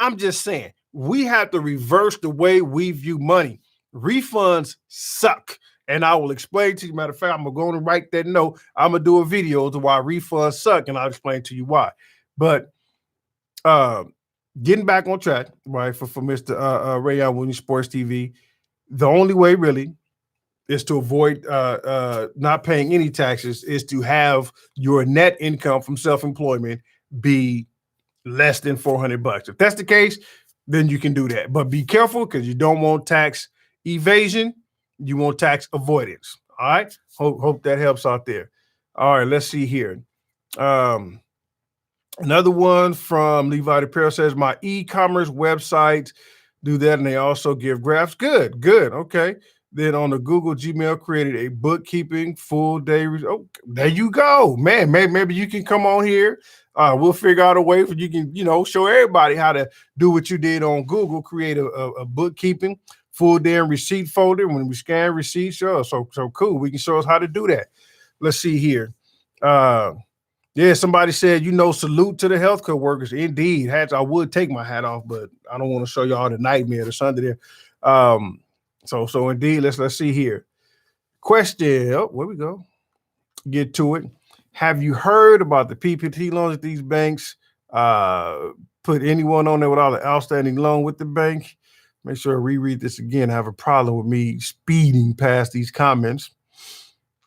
I'm just saying, we have to reverse the way we view money. Refunds suck. And I will explain to you. Matter of fact, I'm going to write that note. I'm going to do a video to why refunds suck, and I'll explain to you why. But getting back on track, right, for Mr. Rayon Williams Sports TV, the only way really is to avoid not paying any taxes is to have your net income from self-employment be less than $400. If that's the case, then you can do that. But be careful, because you don't want tax evasion. You want tax avoidance. All right. Hope that helps out there. All right. Let's see here. Another one from Levi DePero says, my e-commerce website do that, and they also give graphs. Good. Okay. Then on the Google Gmail, created a bookkeeping full day. Oh, there you go, man. Maybe you can come on here. We'll figure out a way for you can, show everybody how to do what you did on Google. Create a bookkeeping full day and receipt folder. When we scan receipts, so cool. We can show us how to do that. Let's see here. Yeah, somebody said, salute to the healthcare workers. Indeed, I would take my hat off, but I don't want to show y'all the nightmare that's under there. So indeed, let's see here. Question. Oh, where we go. Get to it. Have you heard about the PPP loans at these banks? Put anyone on there without an outstanding loan with the bank? Make sure I reread this again. I have a problem with me speeding past these comments.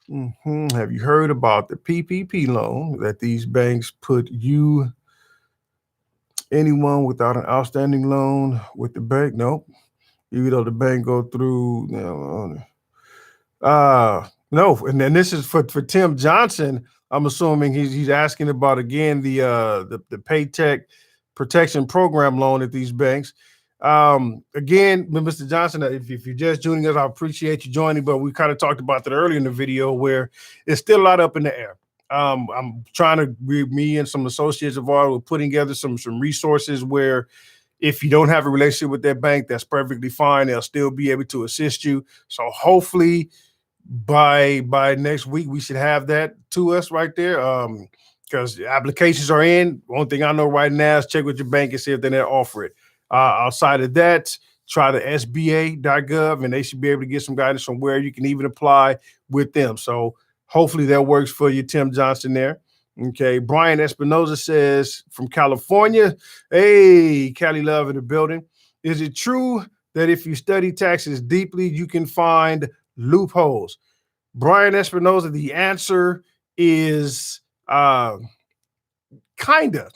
Have you heard about the PPP loan that these banks put anyone without an outstanding loan with the bank? Nope. Even though the bank go through, no. And then this is for Tim Johnson. I'm assuming he's asking about, again, the Paycheck Protection Program loan at these banks. Again, Mr. Johnson, if you're just joining us, I appreciate you joining, but we kind of talked about that earlier in the video, where it's still a lot up in the air. I'm trying to, me and some associates of ours, we're putting together some resources where if you don't have a relationship with that bank, that's perfectly fine. They'll still be able to assist you. So hopefully by next week, we should have that to us right there. Because applications are in. One thing I know right now is check with your bank and see if they're there to offer it. Outside of that, try the SBA.gov, and they should be able to get some guidance on where you can even apply with them. So hopefully that works for you, Tim Johnson there. Okay, Brian Espinoza says from California, hey, Cali Love in the building. Is it true that if you study taxes deeply, you can find loopholes? Brian Espinoza, the answer is kind of.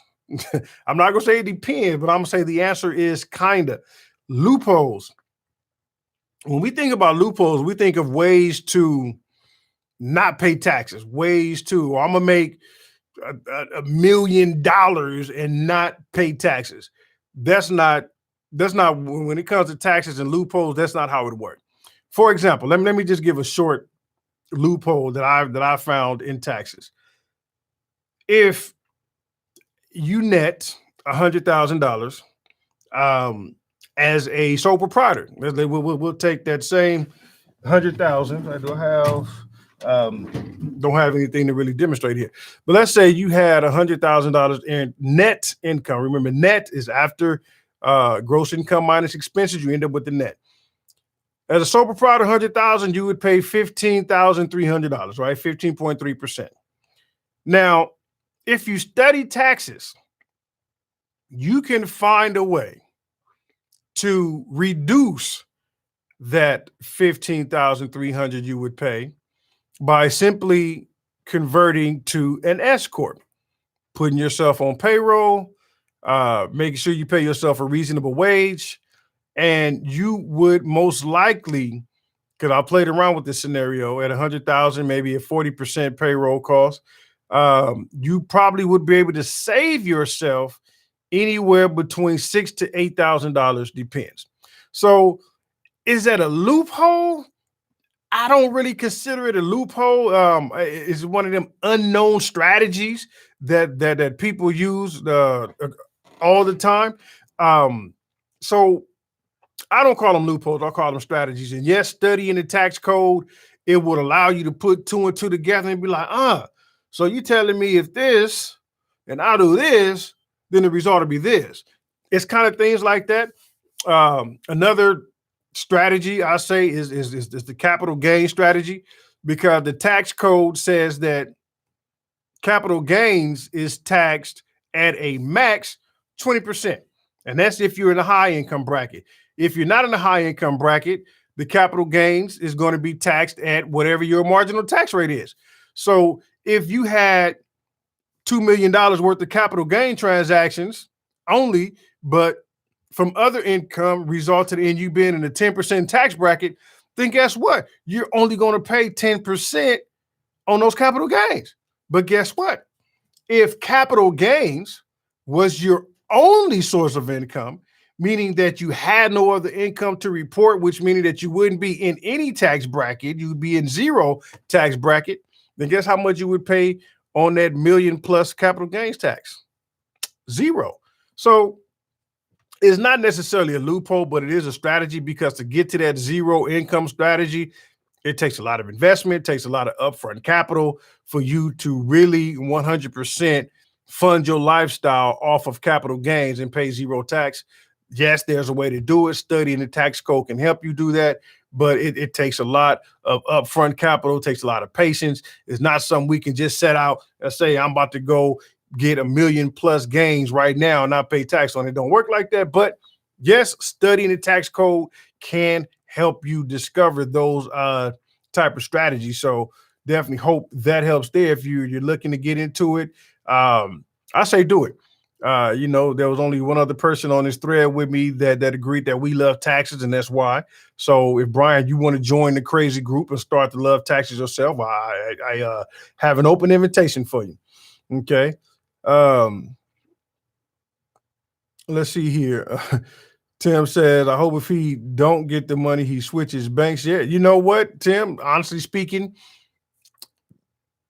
I'm not going to say it depends, but I'm going to say the answer is kind of. Loopholes. When we think about loopholes, we think of ways to not pay taxes, ways to, I'm going to make $1 million and not pay taxes. That's not when it comes to taxes and loopholes, that's not how it works. For example, let me just give a short loophole that I found in taxes. if you net $100,000 um, as a sole proprietor, we'll take that same 100,000. I don't have anything to really demonstrate here, but let's say you had $100,000 in net income. Remember, net is after gross income minus expenses. You end up with the net. As a sole proprietor, 100,000, you would pay $15,300, right? 15.3%. Now, if you study taxes, you can find a way to reduce that 15,300 you would pay by simply converting to an S corp, putting yourself on payroll, making sure you pay yourself a reasonable wage, and you would most likely, because I played around with this scenario at 100,000, maybe a 40% payroll cost, you probably would be able to save yourself anywhere between $6,000 to $8,000, depends. So, is that a loophole? I don't really consider it a loophole. It's one of them unknown strategies that people use all the time. So I don't call them loopholes. I call them strategies. And yes, studying the tax code, it would allow you to put two and two together and be like, so you telling me if this and I do this, then the result will be this. It's kind of things like that. Another strategy I say is the capital gain strategy, because the tax code says that capital gains is taxed at a max 20%. And that's if you're in a high income bracket. If you're not in a high income bracket, the capital gains is going to be taxed at whatever your marginal tax rate is. So if you had $2 million worth of capital gain transactions only, but from other income resulted in you being in a 10% tax bracket, then guess what? You're only going to pay 10% on those capital gains. But guess what? If capital gains was your only source of income, meaning that you had no other income to report, which meaning that you wouldn't be in any tax bracket, you'd be in zero tax bracket, then guess how much you would pay on that million plus capital gains tax? Zero. So it's not necessarily a loophole, but it is a strategy, because to get to that zero income strategy, it takes a lot of investment, it takes a lot of upfront capital for you to really 100% fund your lifestyle off of capital gains and pay zero tax. Yes, there's a way to do it. Studying the tax code can help you do that, but it takes a lot of upfront capital, it takes a lot of patience. It's not something we can just set out and say, I'm about to go get $1 million plus gains right now and not pay tax on it. Don't work like that. But yes, studying the tax code can help you discover those type of strategies. So definitely hope that helps there. If you're looking to get into it, I say do it. There was only one other person on this thread with me that agreed that we love taxes, and that's why. So if Brian, you want to join the crazy group and start to love taxes yourself, I have an open invitation for you. Okay. Let's see here. Tim says, I hope if he don't get the money, he switches banks. Yeah, you know what, Tim? Honestly speaking,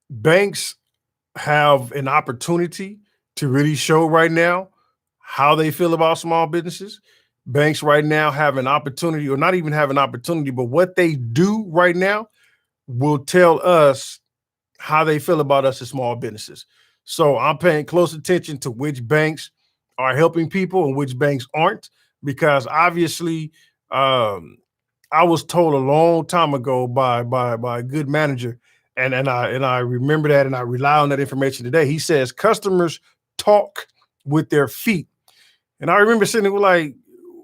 banks have an opportunity to really show right now how they feel about small businesses. Banks right now have an opportunity, or not even have an opportunity, but what they do right now will tell us how they feel about us as small businesses. So I'm paying close attention to which banks are helping people and which banks aren't, because obviously I was told a long time ago by a good manager, and I remember that, and I rely on that information today. He says customers talk with their feet, and I remember sitting there like,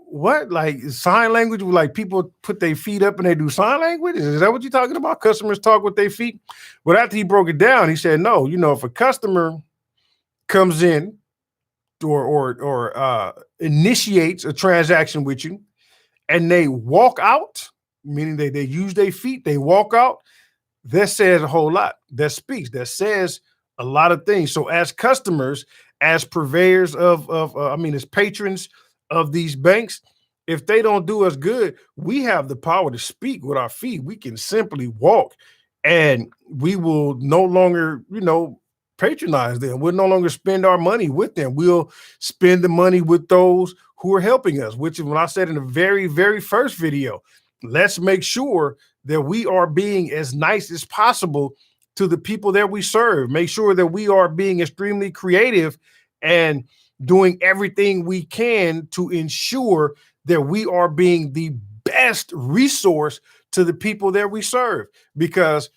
what? Like sign language? Like people put their feet up and they do sign language? Is that what you're talking about? Customers talk with their feet? But after he broke it down, he said, no, if a customer comes in or initiates a transaction with you and they walk out, meaning they use their feet, they walk out, that says a whole lot. That speaks, that says a lot of things. So as customers, as purveyors as patrons of these banks, if they don't do us good, we have the power to speak with our feet. We can simply walk, and we will no longer, patronize them. We'll no longer spend our money with them. We'll spend the money with those who are helping us, which is what I said in the very, very first video. Let's make sure that we are being as nice as possible to the people that we serve. Make sure that we are being extremely creative and doing everything we can to ensure that we are being the best resource to the people that we serve, because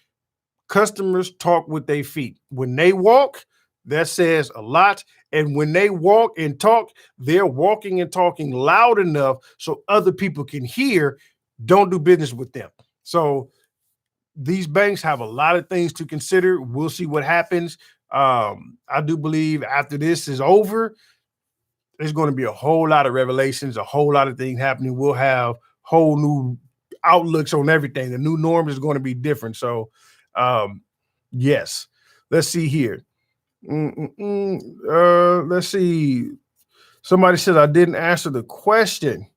customers talk with their feet. When they walk, that says a lot. And when they walk and talk, they're walking and talking loud enough so other people can hear. Don't do business with them. So these banks have a lot of things to consider. We'll see what happens. I do believe after this is over, there's going to be a whole lot of revelations, a whole lot of things happening. We'll have whole new outlooks on everything. The new norm is going to be different. So, yes, let's see here. Let's see. Somebody said I didn't answer the question.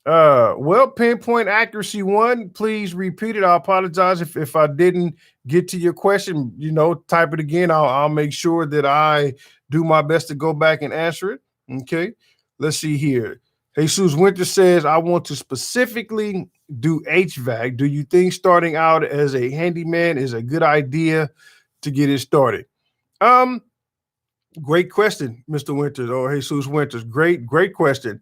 Well, pinpoint accuracy one, please repeat it. I apologize if I didn't get to your question. Type it again. I'll make sure that I do my best to go back and answer it. Okay, let's see here. Jesus Winter says, I want to specifically do HVAC. Do you think starting out as a handyman is a good idea to get it started? Great question, Mr. Winters or Jesus Winters. Great question.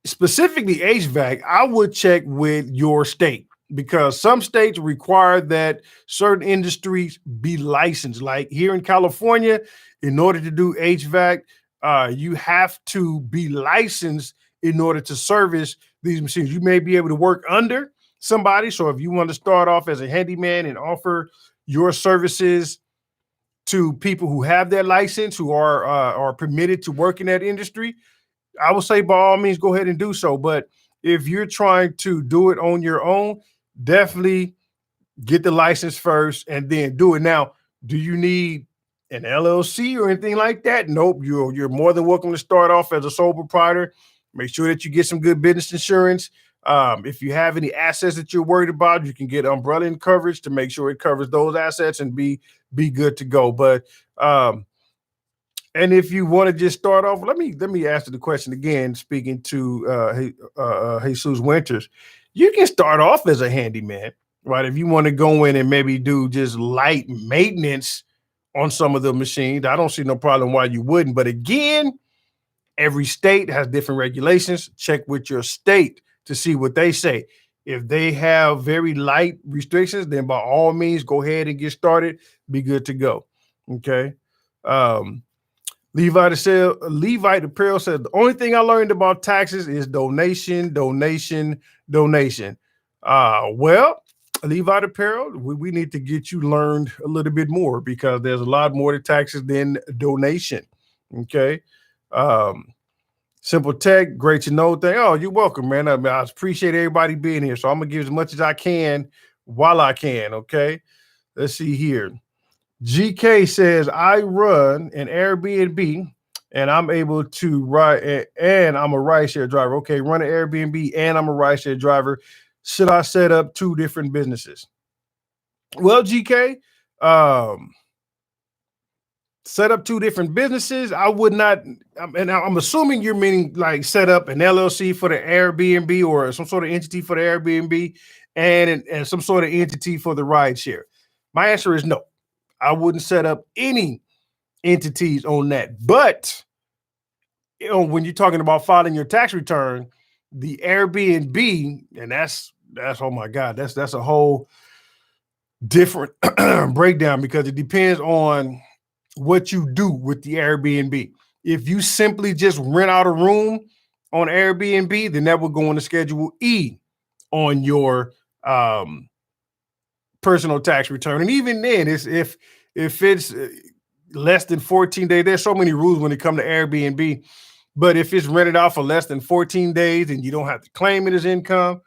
Specifically HVAC, I would check with your state, because some states require that certain industries be licensed. Like here in California, in order to do HVAC, you have to be licensed in order to service these machines. You may be able to work under somebody. So if you want to start off as a handyman and offer your services to people who have that license, who are permitted to work in that industry, I would say by all means, go ahead and do so. But if you're trying to do it on your own, definitely get the license first and then do it. Now, do you need an LLC or anything like that? Nope. You're more than welcome to start off as a sole proprietor. Make sure that you get some good business insurance. If you have any assets that you're worried about, you can get umbrella coverage to make sure it covers those assets and be good to go. But and if you want to just start off, let me answer the question again. Speaking to Jesus Winters, you can start off as a handyman, right? If you want to go in and maybe do just light maintenance on some of the machines, I don't see no problem why you wouldn't. But again, every state has different regulations. Check with your state to see what they say. If they have very light restrictions, then by all means, go ahead and get started. Be good to go. Okay. Levite Apparel said, the only thing I learned about taxes is donation. Well, Levite Apparel, we need to get you learned a little bit more, because there's a lot more to taxes than donation. Okay. Simple Tech, great to know. Oh, you're welcome, man. I appreciate everybody being here. So I'm going to give as much as I can while I can. Okay. Let's see here. GK says, I run an Airbnb and I'm able to ride, and I'm a rideshare driver. Okay, run an Airbnb and I'm a rideshare driver. Should I set up two different businesses? Well, GK, set up two different businesses. I would not, and I'm assuming you're meaning like set up an LLC for the Airbnb or some sort of entity for the Airbnb and some sort of entity for the rideshare. My answer is no. I wouldn't set up any entities on that. But when you're talking about filing your tax return, the Airbnb, and that's oh my God, that's a whole different breakdown, because it depends on what you do with the Airbnb. If you simply just rent out a room on Airbnb, then that would go on the Schedule E on your personal tax return. And even then, if it's less than 14 days, there's so many rules when it comes to Airbnb. But if it's rented out for less than 14 days and you don't have to claim it as income,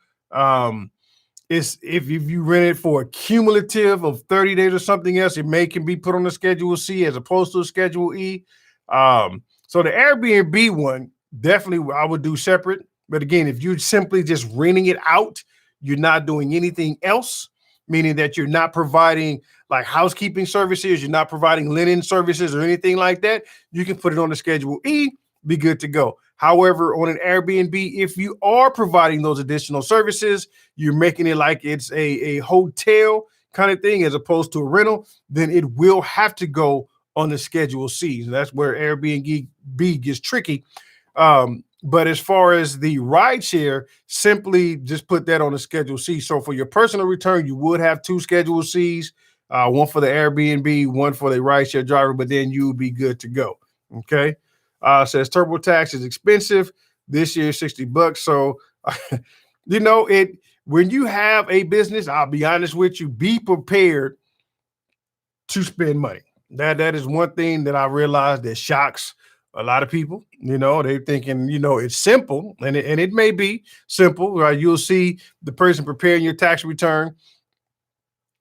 it's if you rent it for a cumulative of 30 days or something else, it can be put on the Schedule C as opposed to a Schedule E. So the Airbnb one, definitely I would do separate. But again, if you're simply just renting it out, you're not doing anything else, meaning that you're not providing like housekeeping services, you're not providing linen services or anything like that, you can put it on the Schedule E, be good to go. However, on an Airbnb, if you are providing those additional services, you're making it like it's a hotel kind of thing as opposed to a rental, then it will have to go on the Schedule C. So that's where Airbnb gets tricky. But as far as the ride share, simply just put that on the Schedule C. So for your personal return, you would have two Schedule Cs, one for the Airbnb, one for the ride share driver, but then you would be good to go. Okay. Says TurboTax is expensive this year, $60. So, it when you have a business, I'll be honest with you, be prepared to spend money. That is one thing that I realized that shocks a lot of people. They're thinking, it's simple, and it may be simple, right? You'll see the person preparing your tax return,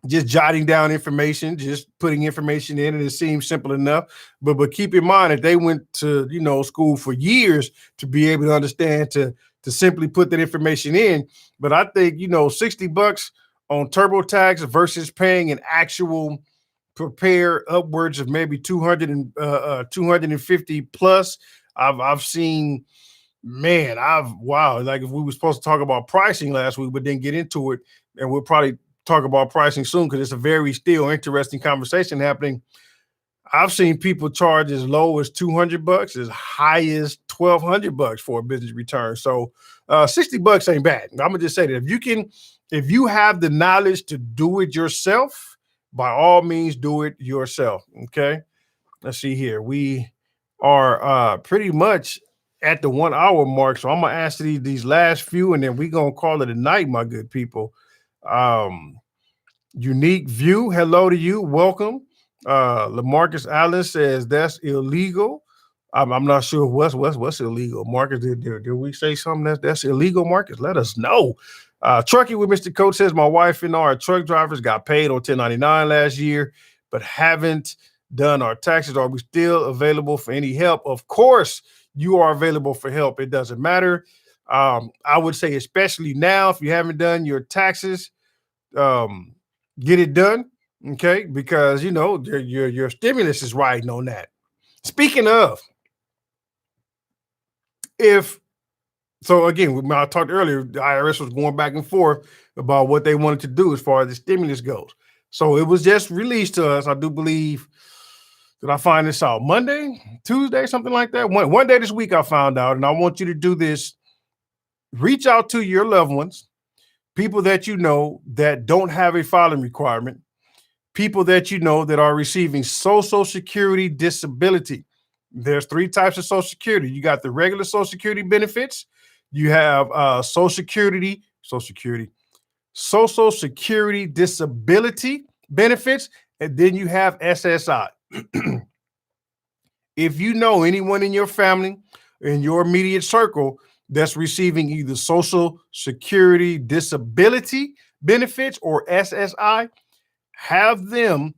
just jotting down information, just putting information in, and it seems simple enough. But keep in mind that they went to school for years to be able to understand to simply put that information in. But I think $60 on TurboTax versus paying an actual prepare upwards of maybe 200 and 250 plus. I've seen, man, wow. Like if we were supposed to talk about pricing last week, but didn't get into it, and we'll probably talk about pricing soon because it's a very still interesting conversation happening. I've seen people charge as low as $200, as high as $1,200 for a business return. So $60 ain't bad. I'm gonna just say that if you have the knowledge to do it yourself, by all means, do it yourself. Okay. Let's see here. We are pretty much at the 1 hour mark. So I'm gonna answer these last few, and then we're gonna call it a night, my good people. Unique View, hello to you. Welcome. LaMarcus Allen says that's illegal. I'm not sure what's illegal. Marcus, did we say something that's illegal, Marcus? Let us know. Trucking with Mr. Coach says my wife and our truck drivers got paid on 1099 last year, but haven't done our taxes. Are we still available for any help? Of course, you are available for help. It doesn't matter. I would say, especially now, if you haven't done your taxes, get it done. Okay, because your stimulus is riding on that. Speaking of, again, I talked earlier, the IRS was going back and forth about what they wanted to do as far as the stimulus goes. So it was just released to us. I do believe, did I find this out Monday, Tuesday, something like that? One day this week I found out, and I want you to do this. Reach out to your loved ones, people that you know that don't have a filing requirement, people that you know that are receiving Social Security disability. There's three types of Social Security. You got the regular Social Security benefits. You have Social Security disability benefits, and then you have SSI. If you know anyone in your family, in your immediate circle, that's receiving either Social Security disability benefits or SSI, have them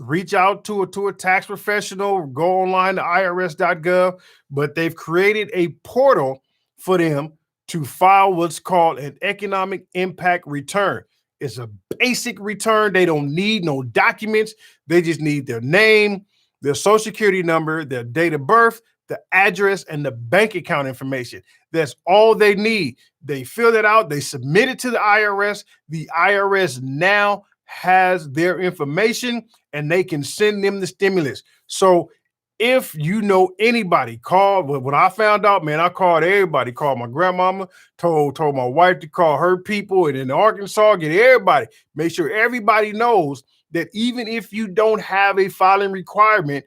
reach out to a tax professional, go online to irs.gov, but they've created a portal for them to file what's called an economic impact return. It's a basic return. They don't need no documents. They just need their name, their Social Security number, their date of birth, the address, and the bank account information. That's all they need. They fill that out. They submit it to the IRS. The IRS now has their information, and they can send them the stimulus. So if you know anybody, call. When I found out, man, I called everybody. Called my grandmama, told my wife to call her people, and in Arkansas, get everybody. Make sure everybody knows that even if you don't have a filing requirement,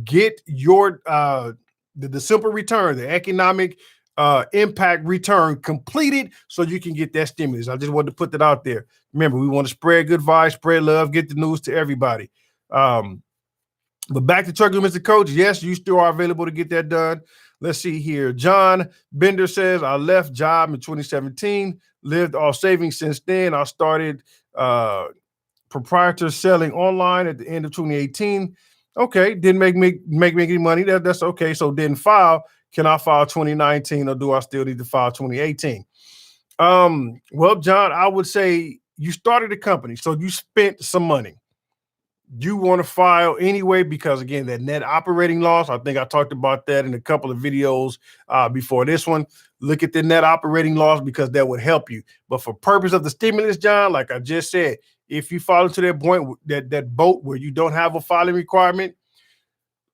get your the simple return, the economic impact return completed so you can get that stimulus. I just wanted to put that out there. Remember, we want to spread good vibes, spread love, get the news to everybody. But back to Trucking with Mr. Coach. Yes, you still are available to get that done. Let's see here. John Bender says, I left job in 2017, lived off savings since then. I started proprietor selling online at the end of 2018. Okay, didn't make any money. That's okay. So didn't file. Can I file 2019 or do I still need to file 2018? Well, John, I would say you started a company, so you spent some money. You want to file anyway because again, that net operating loss. I think I talked about that in a couple of videos before this one. Look at the net operating loss because that would help you. But for purpose of the stimulus, John, like I just said, if you fall into that point, that boat where you don't have a filing requirement,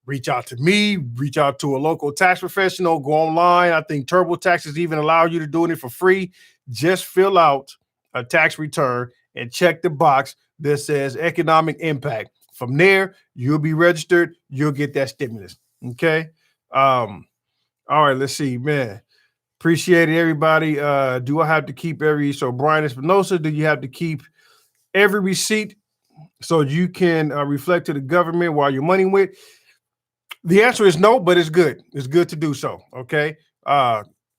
reach out to me, reach out to a local tax professional, go online. I think TurboTax even allow you to do it for free. Just fill out a tax return and check the box that says economic impact. From there, you'll be registered. You'll get that stimulus. Okay. All right. Let's see, man. Appreciate it, everybody. Do I have to keep so Brian Espinosa, do you have to keep every receipt so you can reflect to the government while your money went? The answer is no, but it's good. It's good to do so. Okay.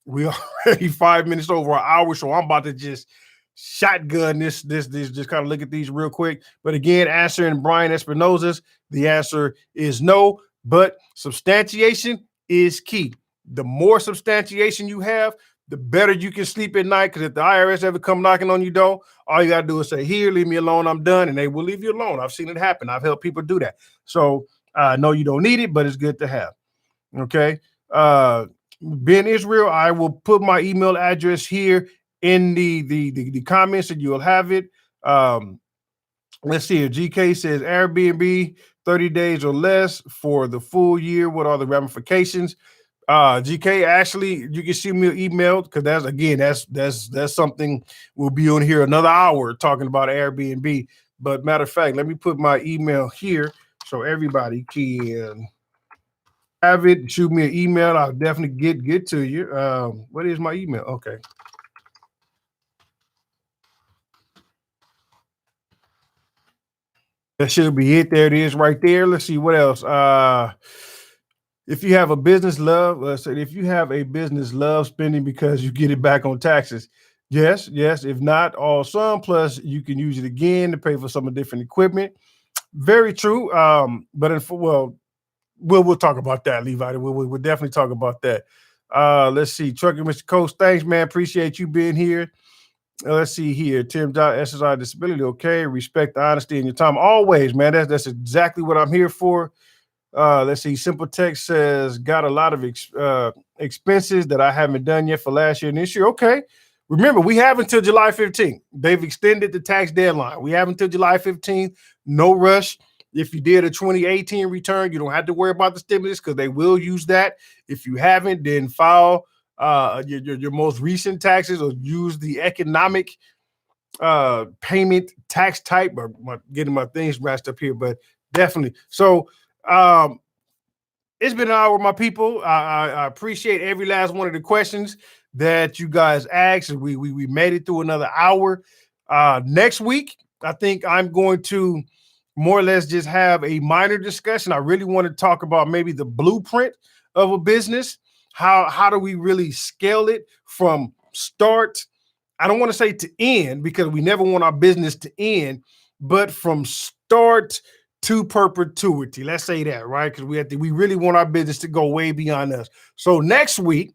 We already 5 minutes over an hour, so I'm about to just shotgun this. Just kind of look at these real quick. But again, answering Brian Espinosa's, the answer is no, but substantiation is key. The more substantiation you have, the better you can sleep at night. Because if the IRS ever come knocking on your door, all you gotta do is say, "Here, leave me alone. I'm done," and they will leave you alone. I've seen it happen. I've helped people do that. So I know you don't need it, but it's good to have. Okay. Ben Israel, I will put my email address here in the comments and you'll have it. Let's see. GK says Airbnb 30 days or less for the full year. What are the ramifications? GK, actually, you can shoot me an email because that's something we'll be on here another hour talking about Airbnb. But matter of fact, let me put my email here so everybody can have it. Shoot me an email. I'll definitely get to you. What is my email? Okay. That should be it. There it is right there. Let's see what else. If you have a business if you have a business love spending because you get it back on taxes. Yes. If not, all some plus you can use it again to pay for some of different equipment. Very true. But we'll talk about that, Levi. We'll definitely talk about that. Let's see. Trucker Mr. Coast, thanks, man. Appreciate you being here. Let's see here. Tim Dot SSI disability. Okay. Respect the honesty in your time. Always, man. That's exactly what I'm here for. Let's see. Simple Text says got a lot of expenses that I haven't done yet for last year and this year. Okay. Remember, we have until July 15th. They've extended the tax deadline. We have until July 15th. No rush. If you did a 2018 return, you don't have to worry about the stimulus because they will use that. If you haven't, then file your most recent taxes or use the economic payment tax type. Or getting my things matched up here, but definitely. So it's been an hour, my people. I appreciate every last one of the questions that you guys asked. We made it through another hour. Next week, I think I'm going to more or less just have a minor discussion. I really want to talk about maybe the blueprint of a business. How do we really scale it from start? I don't want to say to end because we never want our business to end, but from start to perpetuity. Let's say that, right? Because we really want our business to go way beyond us. So next week,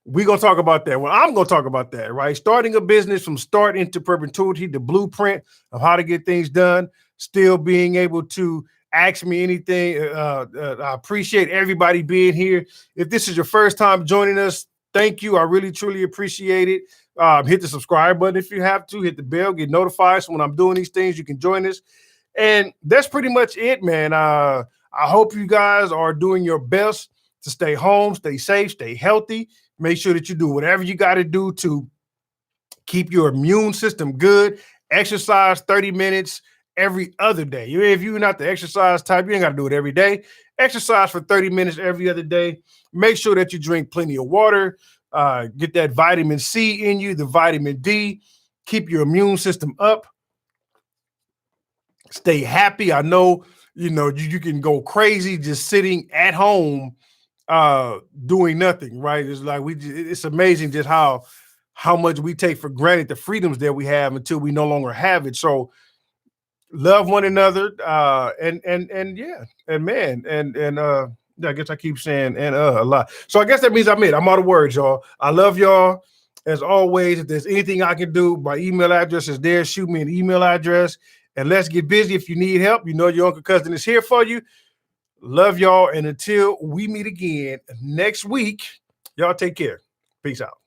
we're going to talk about that. Well, I'm going to talk about that, right? Starting a business from start into perpetuity, the blueprint of how to get things done, still being able to ask me anything. I appreciate everybody being here. If this is your first time joining us, thank you. I really, truly appreciate it. Hit the subscribe button if you have to. Hit the bell, get notified. So when I'm doing these things, you can join us. And that's pretty much it, man. I hope you guys are doing your best to stay home, stay safe, stay healthy. Make sure that you do whatever you got to do to keep your immune system good. Exercise 30 minutes every other day. If you're not the exercise type, you ain't got to do it every day. Exercise for 30 minutes every other day. Make sure that you drink plenty of water. Get that vitamin C in you, the vitamin D. Keep your immune system up. Stay happy. I know, you can go crazy just sitting at home doing nothing, right? It's like it's amazing just how much we take for granted the freedoms that we have until we no longer have it. So love one another, and I guess I keep saying a lot. So I guess that means I'm out of words, y'all. I love y'all. As always, if there's anything I can do, my email address is there. Shoot me an email address and let's get busy. If you need help, you know your Uncle Cousin is here for you. Love y'all. And until we meet again next week, y'all take care. Peace out.